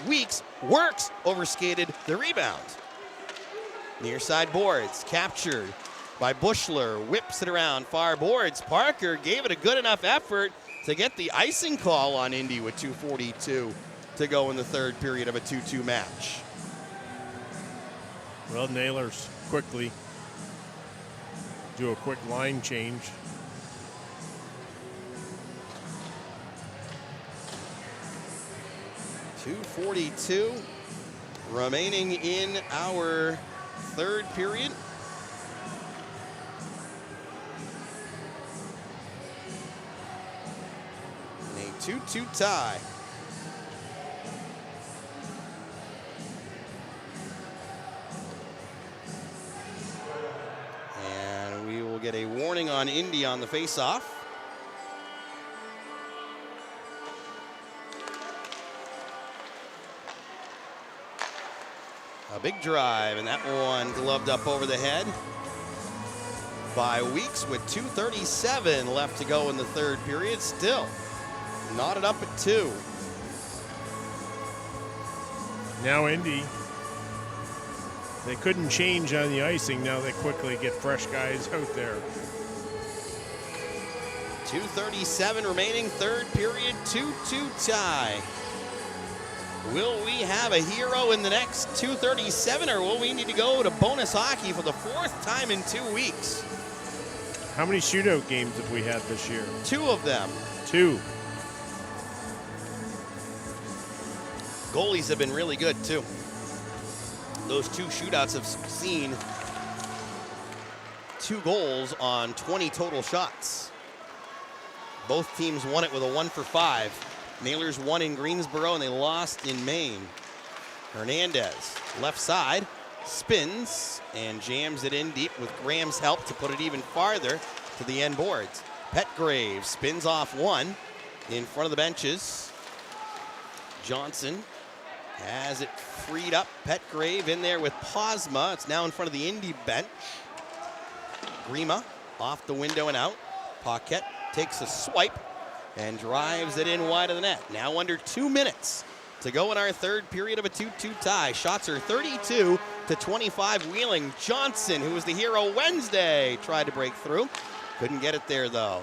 Weeks. Works overskated the rebound. Near side boards. Captured by Bushler. Whips it around far boards. Parker gave it a good enough effort to get the icing call on Indy with 2:42 to go in the third period of a 2-2 match. Well, Nailers quickly do a quick line change. .242 remaining in our third period. And a 2-2 tie. And we will get a warning on Indy on the faceoff. A big drive, and that one gloved up over the head by Weeks with 2:37 left to go in the third period. Still knotted up at 2. Now Indy, they couldn't change on the icing. Now they quickly get fresh guys out there. 2:37 remaining, third period, 2-2 tie. Will we have a hero in the next 2:37, or will we need to go to bonus hockey for the 4th time in 2 weeks? How many shootout games have we had this year? 2 of them. 2. Goalies have been really good, too. Those 2 shootouts have seen 2 goals on 20 total shots. Both teams won it with a 1-for-5. Nailers won in Greensboro and they lost in Maine. Hernandez, left side, spins and jams it in deep with Graham's help to put it even farther to the end boards. Petgrave spins off one in front of the benches. Johnson has it freed up. Petgrave in there with Posma. It's now in front of the Indy bench. Grima off the window and out. Paquette takes a swipe and drives it in wide of the net. Now under 2 minutes to go in our third period of a 2-2 tie. Shots are 32-25 Wheeling. Johnson, who was the hero Wednesday, tried to break through. Couldn't get it there, though.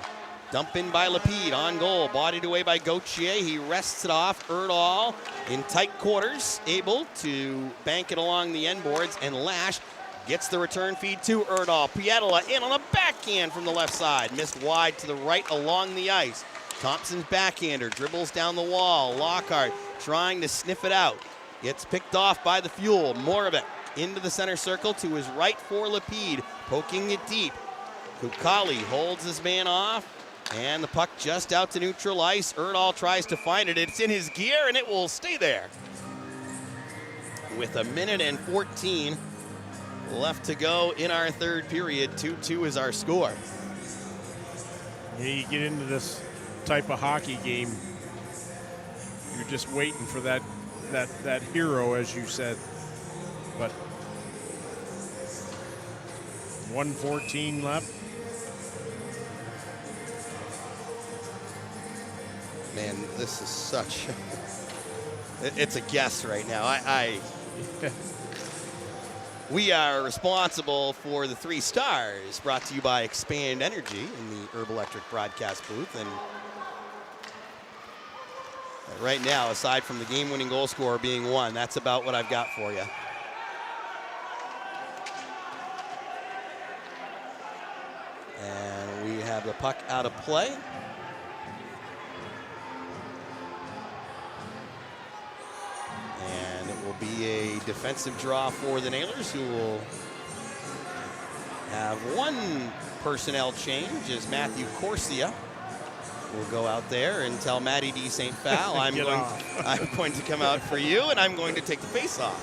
Dump in by Lapide, on goal, bodied away by Gauthier. He wrests it off. Erdahl in tight quarters, able to bank it along the end boards, and Lash gets the return feed to Erdahl. Pietola in on a backhand from the left side. Missed wide to the right along the ice. Thompson's backhander dribbles down the wall. Lockhart trying to sniff it out. Gets picked off by the Fuel. More of it into the center circle to his right for Lapide. Poking it deep. Kukali holds his man off. And the puck just out to neutral ice. Erdahl tries to find it. It's in his gear and it will stay there. With 1:14 left to go in our third period. 2-2 is our score. Yeah, you get into this type of hockey game, you're just waiting for that hero, as you said. But 1:14 left. Man, this is such it's a guess right now. We are responsible for the 3 stars, brought to you by Expand Energy in the Herb Electric broadcast booth. And right now, aside from the game-winning goal scorer being 1, that's about what I've got for you. And we have the puck out of play. And it will be a defensive draw for the Nailers, who will have 1 personnel change as Matthew Corsia will go out there and tell Matty D. St. Phal, I'm going to come out for you, and I'm going to take the face-off.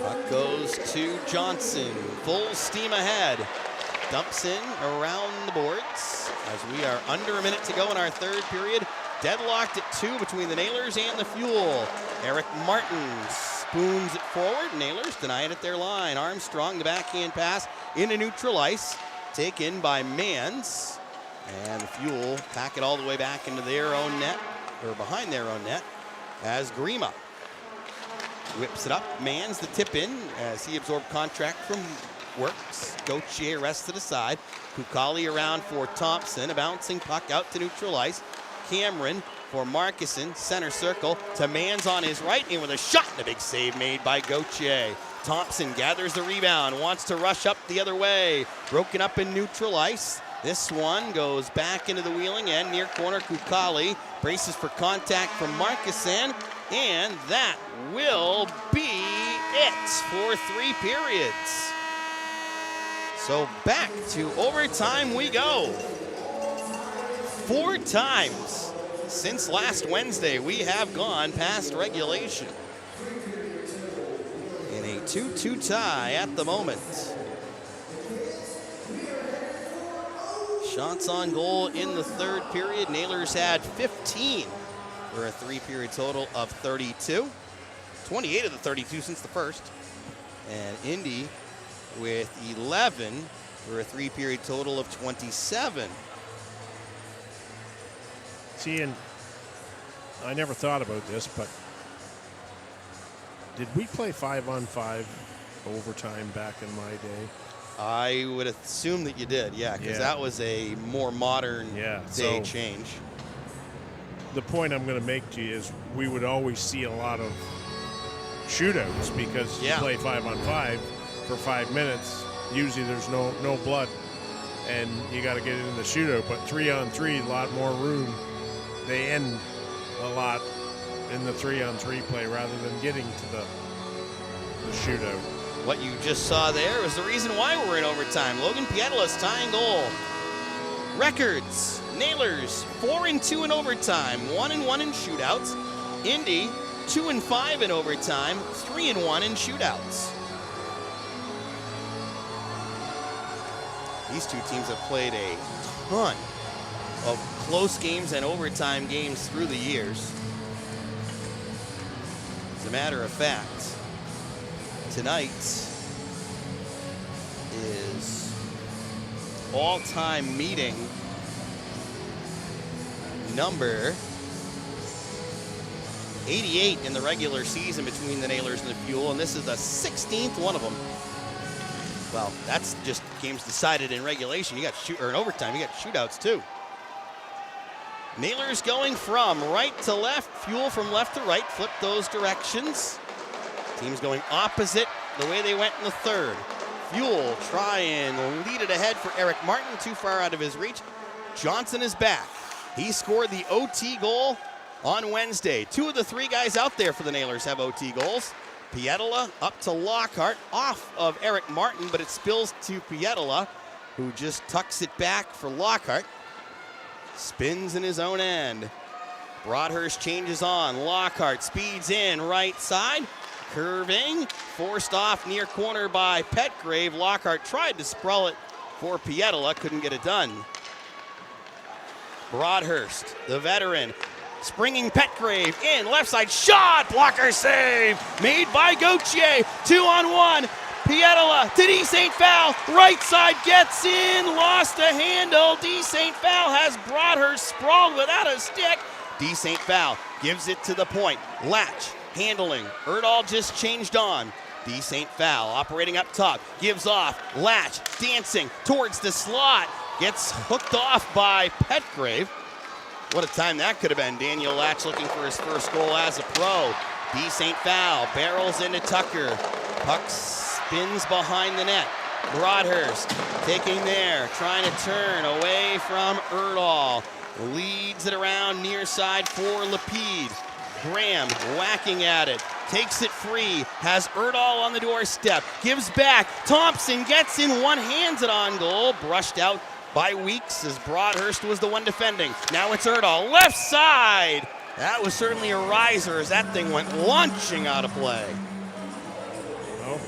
Puck goes to Johnson. Full steam ahead. Dumps in around the boards as we are under a minute to go in our third period. Deadlocked at 2 between the Nailers and the Fuel. Eric Martin spoons it forward. Nailers deny it at their line. Armstrong, the backhand pass into neutral ice. Taken by Mans. And the Fuel pack it all the way back into their own net, or behind their own net, as Grima whips it up. Mans the tip in as he absorbed contract from Works. Gauthier rests to the side. Kukali around for Thompson. A bouncing puck out to neutral ice. Cameron for Markison. Center circle to Mans on his right. And with a shot and a big save made by Gauthier. Thompson gathers the rebound. Wants to rush up the other way. Broken up in neutral ice. This one goes back into the wheeling end. Near corner Kukali. Braces for contact from Markison. And that will be it for 3 periods. So back to overtime we go. 4 times since last Wednesday we have gone past regulation. In a 2-2 tie at the moment. Shots on goal in the third period. Nailers had 15 for a 3-period total of 32. 28 of the 32 since the first. And Indy with 11 for a 3-period total of 27. See, and I never thought about this, but did we play 5-on-5 overtime back in my day? I would assume that you did, yeah, because that was a more modern day change. The point I'm going to make to you is we would always see a lot of shootouts because you play 5-on-5 for 5 minutes. Usually there's no blood, and you got to get into the shootout. But 3-on-3, a lot more room. They end a lot in the 3-on-3 play rather than getting to the shootout. What you just saw there was the reason why we're in overtime. Logan Pietala's tying goal. Records: Nailers 4-2 in overtime, 1-1 in shootouts. Indy 2-5 in overtime, 3-1 in shootouts. These two teams have played a ton of close games and overtime games through the years. As a matter of fact, tonight is all-time meeting number 88 in the regular season between the Nailers and the Fuel, and this is the 16th one of them. Well, that's just games decided in regulation. You got in overtime. You got shootouts too. Nailers going from right to left, Fuel from left to right. Flip those directions. Teams going opposite the way they went in the third. Fuel try and lead it ahead for Eric Martin, too far out of his reach. Johnson is back. He scored the OT goal on Wednesday. 2 of the 3 guys out there for the Nailers have OT goals. Pietala up to Lockhart, off of Eric Martin, but it spills to Pietala, who just tucks it back for Lockhart. Spins in his own end. Broadhurst changes on. Lockhart speeds in right side. Curving, forced off near corner by Petgrave. Lockhart tried to sprawl it for Pietala, couldn't get it done. Broadhurst, the veteran, springing Petgrave in, left side shot, blocker save, made by Gauthier, 2-on-1. Pietala to D. St. Val, right side gets in, lost a handle. D. St. Val has Broadhurst sprawled without a stick. D. St. Val gives it to the point. Latch handling. Erdahl just changed on. D. St. Val operating up top. Gives off. Latch dancing towards the slot. Gets hooked off by Petgrave. What a time that could have been. Daniel Latch looking for his first goal as a pro. D. St. Val barrels into Tucker. Puck spins behind the net. Broadhurst taking there. Trying to turn away from Erdahl. Leads it around near side for Lapide. Graham whacking at it, takes it free, has Erdahl on the doorstep, gives back, Thompson gets in, one-hands it on goal, brushed out by Weeks as Broadhurst was the one defending. Now it's Erdahl, left side! That was certainly a riser as that thing went launching out of play. Well,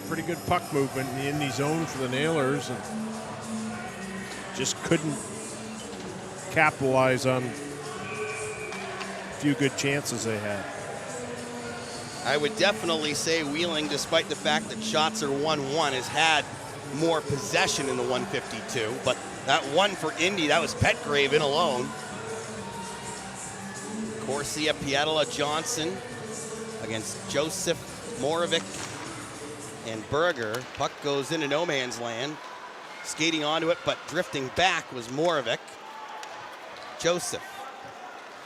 pretty good puck movement in the Indy zone for the Nailers, and just couldn't capitalize on a few good chances they had. I would definitely say Wheeling, despite the fact that shots are 1-1, has had more possession in the 152. But that one for Indy, that was Petgrave in alone. Corsia, Pietala, Johnson against Joseph, Moravec, and Berger. Puck goes into no man's land. Skating onto it, but drifting back was Moravec. Joseph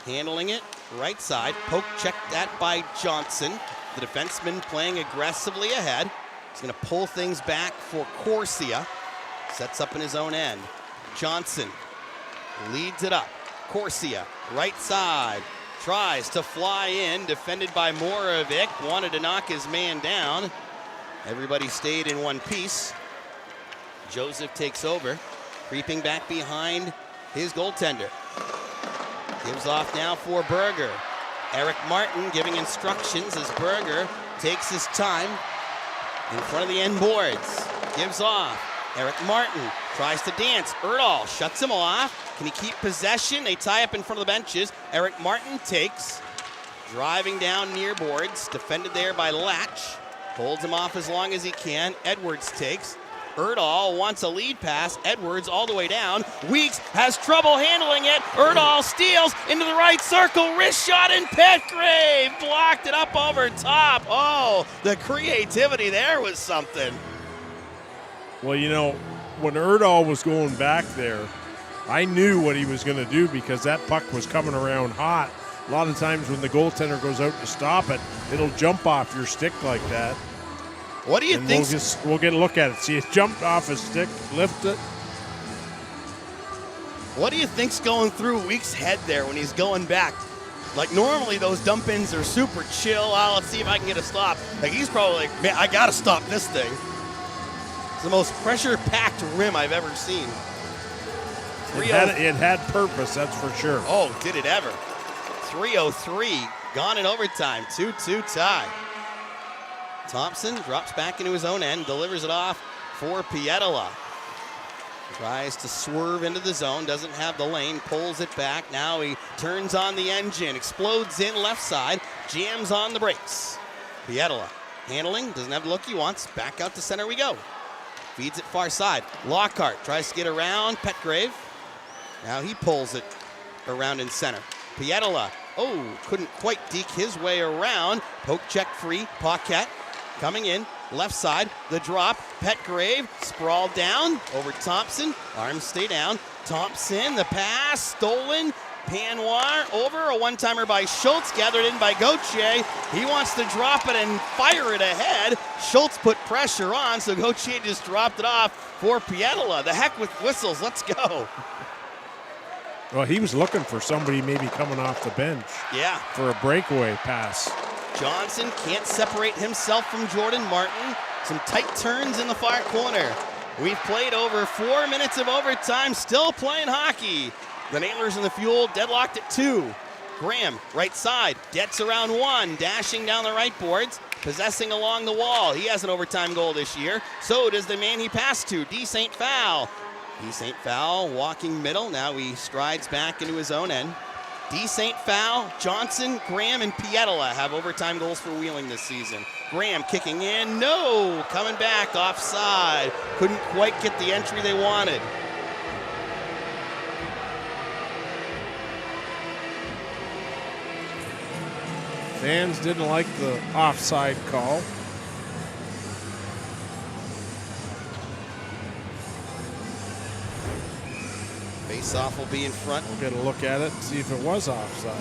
handling it, right side. Poke checked at by Johnson. The defenseman playing aggressively ahead. He's going to pull things back for Corsia. Sets up in his own end. Johnson leads it up. Corsia, right side. Tries to fly in, defended by Moravec. Wanted to knock his man down. Everybody stayed in one piece. Joseph takes over, creeping back behind his goaltender. Gives off now for Berger. Eric Martin giving instructions as Berger takes his time in front of the end boards. Gives off. Eric Martin tries to dance. Erdahl shuts him off. Can he keep possession? They tie up in front of the benches. Eric Martin takes, driving down near boards, defended there by Latch. Holds him off as long as he can. Edwards takes. Erdahl wants a lead pass. Edwards all the way down. Weeks has trouble handling it. Erdahl steals into the right circle. Wrist shot and Petgrave blocked it up over top. Oh, the creativity there was something. Well, you know, when Erdahl was going back there, I knew what he was going to do because that puck was coming around hot. A lot of times when the goaltender goes out to stop it, it'll jump off your stick like that. What do you think? We'll get a look at it. See, it jumped off his stick, lift it. What do you think's going through Weeks' head there when he's going back? Like, normally those dump-ins are super chill. Oh, let's see if I can get a stop. Like, he's probably like, man, I got to stop this thing. It's the most pressure-packed rim I've ever seen. It had purpose, that's for sure. Oh, did it ever. 3:03, gone in overtime, 2-2 tie. Thompson drops back into his own end, delivers it off for Pietala. Tries to swerve into the zone, doesn't have the lane, pulls it back. Now he turns on the engine, explodes in left side, jams on the brakes. Pietala handling, doesn't have the look he wants. Back out to center we go. Feeds it far side. Lockhart tries to get around Petgrave. Now he pulls it around in center. Pietala, couldn't quite deke his way around. Poke check free, Paquette coming in, left side, the drop. Petgrave sprawled down over Thompson. Arms stay down. Thompson, the pass, stolen. Panoir over, a one-timer by Schultz, gathered in by Gauthier. He wants to drop it and fire it ahead. Schultz put pressure on, so Gauthier just dropped it off for Pietala. The heck with whistles, let's go. Well, he was looking for somebody maybe coming off the bench. Yeah. For a breakaway pass. Johnson can't separate himself from Jordan Martin. Some tight turns in the far corner. We've played over 4 minutes of overtime, still playing hockey. The Nailers in the Fuel deadlocked at 2. Graham, right side, gets around 1, dashing down the right boards, possessing along the wall. He has an overtime goal this year. So does the man he passed to, D. St. Fowl. D. St. Fowl walking middle. Now he strides back into his own end. D. St. Fowl, Johnson, Graham, and Pietala have overtime goals for Wheeling this season. Graham kicking in, no, coming back offside. Couldn't quite get the entry they wanted. Fans didn't like the offside call. Face-off will be in front. We'll get a look at it and see if it was offside.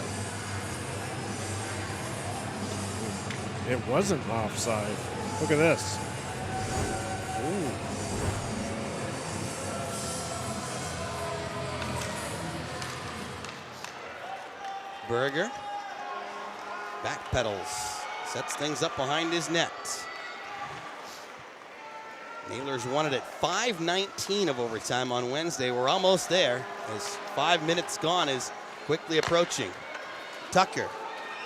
It wasn't offside. Look at this. Ooh. Berger backpedals, sets things up behind his net. Nailers won it at 5:19 of overtime on Wednesday. We're almost there as 5 minutes gone is quickly approaching. Tucker,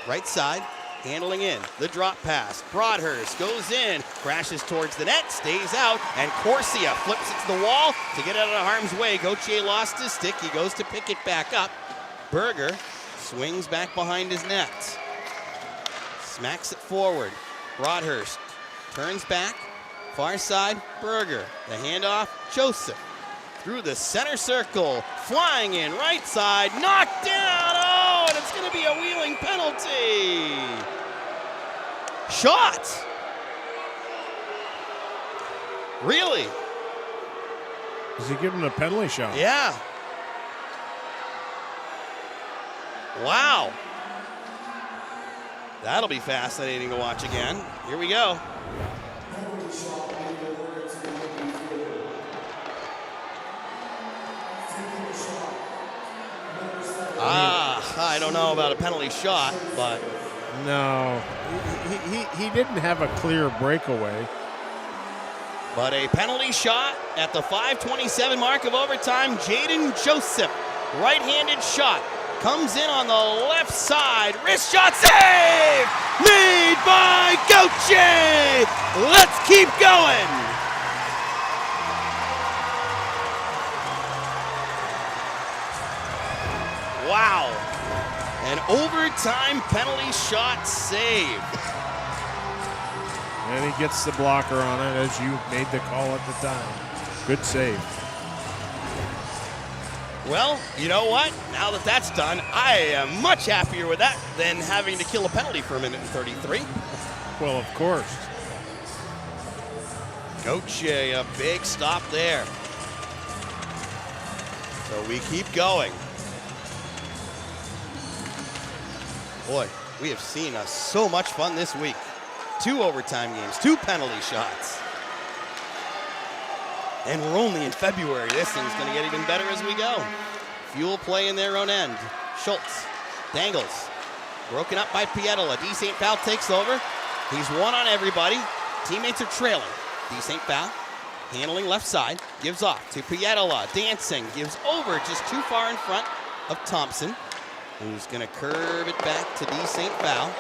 right side, handling in. The drop pass. Broadhurst goes in. crashes towards the net, stays out, and Corsia flips it to the wall to get out of harm's way. Gauthier lost his stick. He goes to pick it back up. Berger swings back behind his net. Smacks it forward. Broadhurst turns back. Far side, Berger. The handoff, Joseph. Through the center circle, flying in right side, knocked down. Oh, and it's going to be a wheeling penalty. Shot. Really? Is he giving a penalty shot? Yeah. Wow. That'll be fascinating to watch again. Here we go. I don't know about a penalty shot, but No, he didn't have a clear breakaway. But a penalty shot at the 5:27 mark of overtime. Jaden Joseph, right-handed shot, comes in on the left side. Wrist shot, save! Made by Gauthier! Let's keep going! Wow. An overtime penalty shot save. And he gets the blocker on it, as you made the call at the time. Good save. Well, you know what? Now that that's done, I am much happier with that than having to kill a penalty for a minute and 33. Well, of course. Gauthier, a big stop there. So we keep going. Boy, we have seen so much fun this week. 2 overtime games, 2 penalty shots. And we're only in February. This thing's going to get even better as we go. Fuel play in their own end. Schultz dangles. Broken up by Pietola. D. St. Pal takes over. He's one on everybody. Teammates are trailing. D. St. Pal handling left side. Gives off to Pietola. Dancing. Gives over just too far in front of Thompson, who's going to curve it back to D. St. Pal.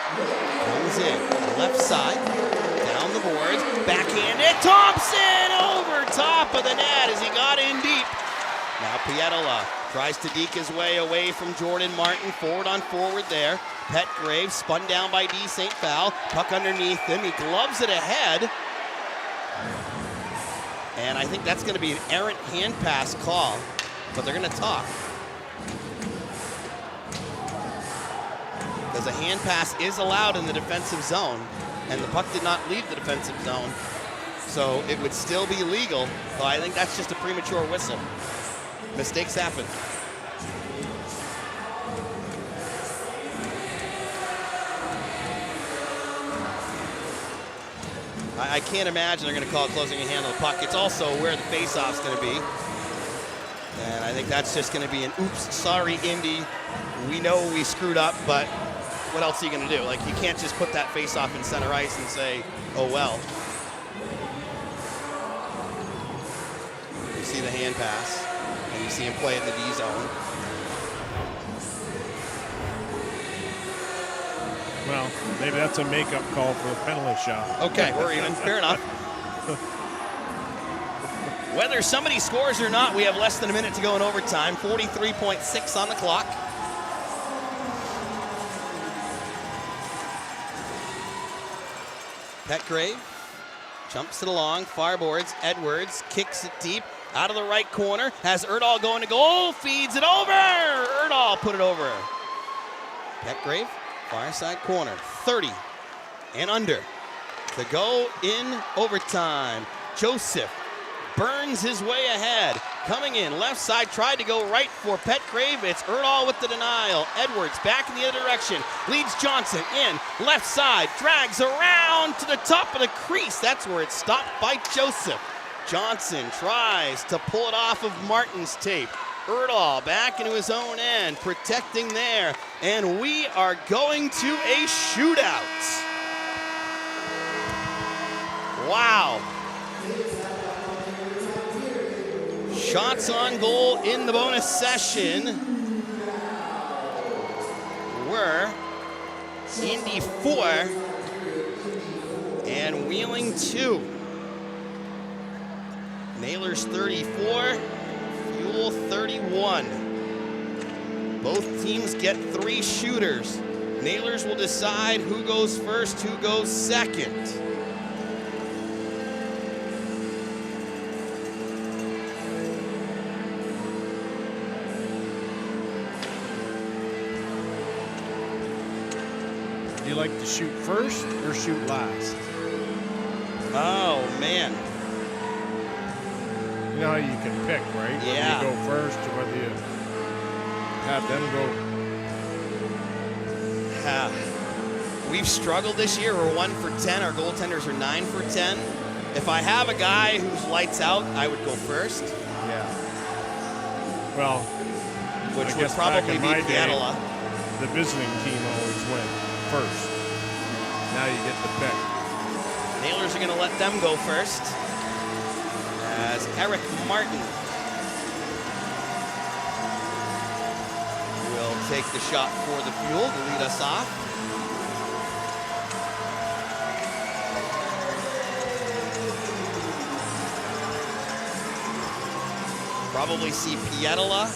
Comes in, left side, down the boards, backhanded, Thompson over top of the net as he got in deep. Now Pietola tries to deke his way away from Jordan Martin, forward on forward there. Petgrave spun down by D. St. Pal, puck underneath him, he gloves it ahead. And I think that's going to be an errant hand pass call, but they're going to talk. Because a hand pass is allowed in the defensive zone, and the puck did not leave the defensive zone, so it would still be legal. But I think that's just a premature whistle. Mistakes happen. I can't imagine they're going to call closing a hand on the puck. It's also where the face-off's going to be. And I think that's just going to be an oops, sorry, Indy. We know we screwed up, but what else are you going to do? Like, you can't just put that face-off in center ice and say, oh, well. You see the hand pass, and you see him play in the D zone. Well, maybe that's a makeup call for a penalty shot. Okay, we're even. Fair enough. Whether somebody scores or not, we have less than a minute to go in overtime. 43.6 on the clock. Petgrave jumps it along, far boards. Edwards kicks it deep out of the right corner. Has Erdahl going to goal, feeds it over. Erdahl put it over. Petgrave, far side corner, 30 and under to go in overtime. Joseph burns his way ahead. Coming in, left side, tried to go right for Petgrave. It's Erdahl with the denial. Edwards back in the other direction. Leads Johnson in, left side, drags around to the top of the crease. That's where it's stopped by Joseph. Johnson tries to pull it off of Martin's tape. Erdahl back into his own end, protecting there. And we are going to a shootout. Wow. Shots on goal in the bonus session were Indy 4 and Wheeling 2. Nailers 34, Fuel 31. Both teams get 3 shooters. Nailers will decide who goes first, who goes second. Do you like to shoot first or shoot last? Oh, man. You know how you can pick, right? Yeah. Whether you go first or whether you have them go. We've struggled this year. We're 1 for 10. Our goaltenders are 9 for 10. If I have a guy who's lights out, I would go first. Yeah. Well, Which I would guess back probably in be my day, Pianola. the visiting team always went first. Now you get the pick. Nailers are going to let them go first. As Eric Martin will take the shot for the Fuel to lead us off. Probably see Pietola.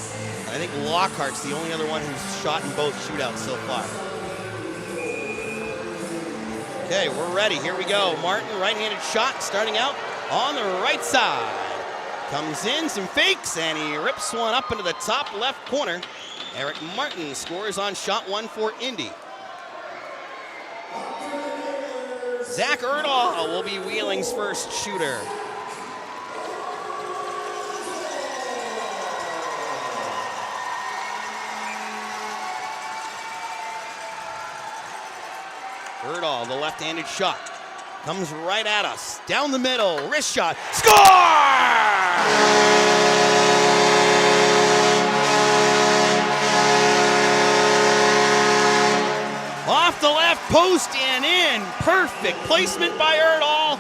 I think Lockhart's the only other one who's shot in both shootouts so far. Okay, we're ready. Here we go. Martin, right-handed shot, starting out on the right side. Comes in, some fakes, and he rips one up into the top left corner. Eric Martin scores on shot 1 for Indy. Zach Erdahl will be Wheeling's first shooter. Erdahl, the left-handed shot, comes right at us. Down the middle, wrist shot, score! Off the left post and in. Perfect placement by Erdahl.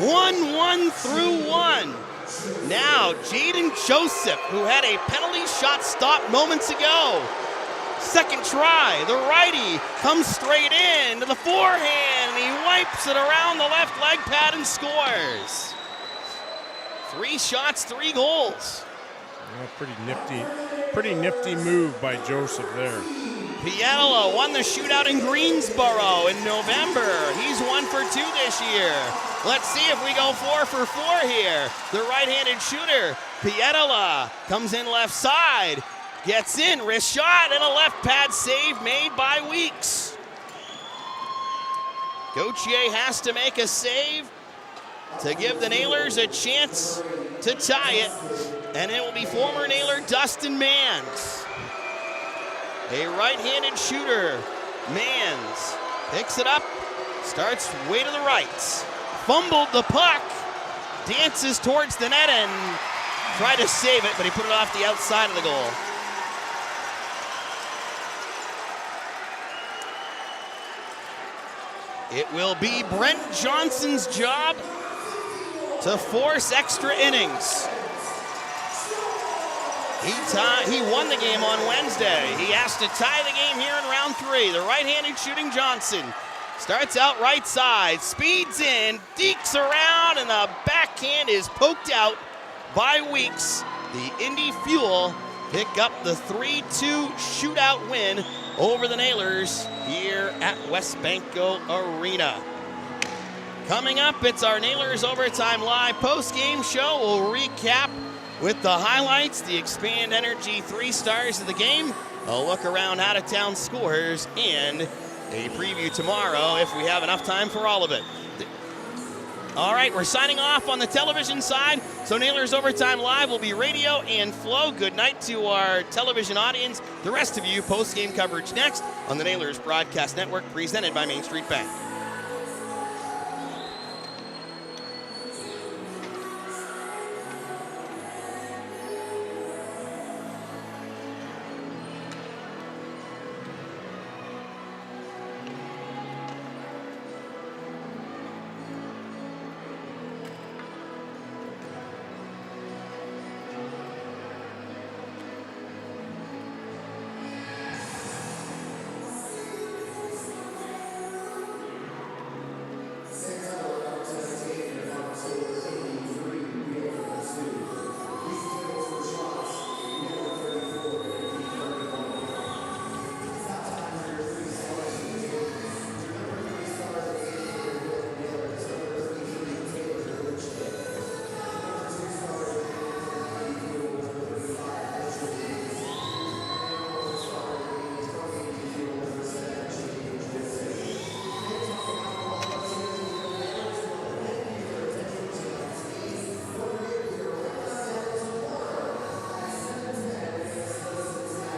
1-1 through 1. Now, Jaden Joseph, who had a penalty shot stop moments ago. Second try, the righty comes straight in to the forehand, and he wipes it around the left leg pad and scores. 3 shots, 3 goals. Yeah, pretty nifty move by Joseph there. Pietola won the shootout in Greensboro in November. He's 1 for 2 this year. Let's see if we go 4 for 4 here. The right-handed shooter, Pietola, comes in left side. Gets in, wrist shot, and a left pad save made by Weeks. Gauthier has to make a save to give the Nailers a chance to tie it, and it will be former Nailer Dustin Mans. A right-handed shooter, Mans, picks it up, starts way to the right, fumbled the puck, dances towards the net and tried to save it, but he put it off the outside of the goal. It will be Brent Johnson's job to force extra innings. He won the game on Wednesday. He has to tie the game here in round 3. The right-handed shooting Johnson starts out right side, speeds in, dekes around, and the backhand is poked out by Weeks. The Indy Fuel pick up the 3-2 shootout win over the Nailers here at Westbanco Arena. Coming up, it's our Nailers Overtime Live post-game show. We'll recap with the highlights, the Expand Energy 3 stars of the game, a look around out-of-town scores, and a preview tomorrow if we have enough time for all of it. All right, we're signing off on the television side. So Nailers Overtime Live will be radio and flow. Good night to our television audience. The rest of you, post-game coverage next on the Nailers Broadcast Network, presented by Main Street Bank.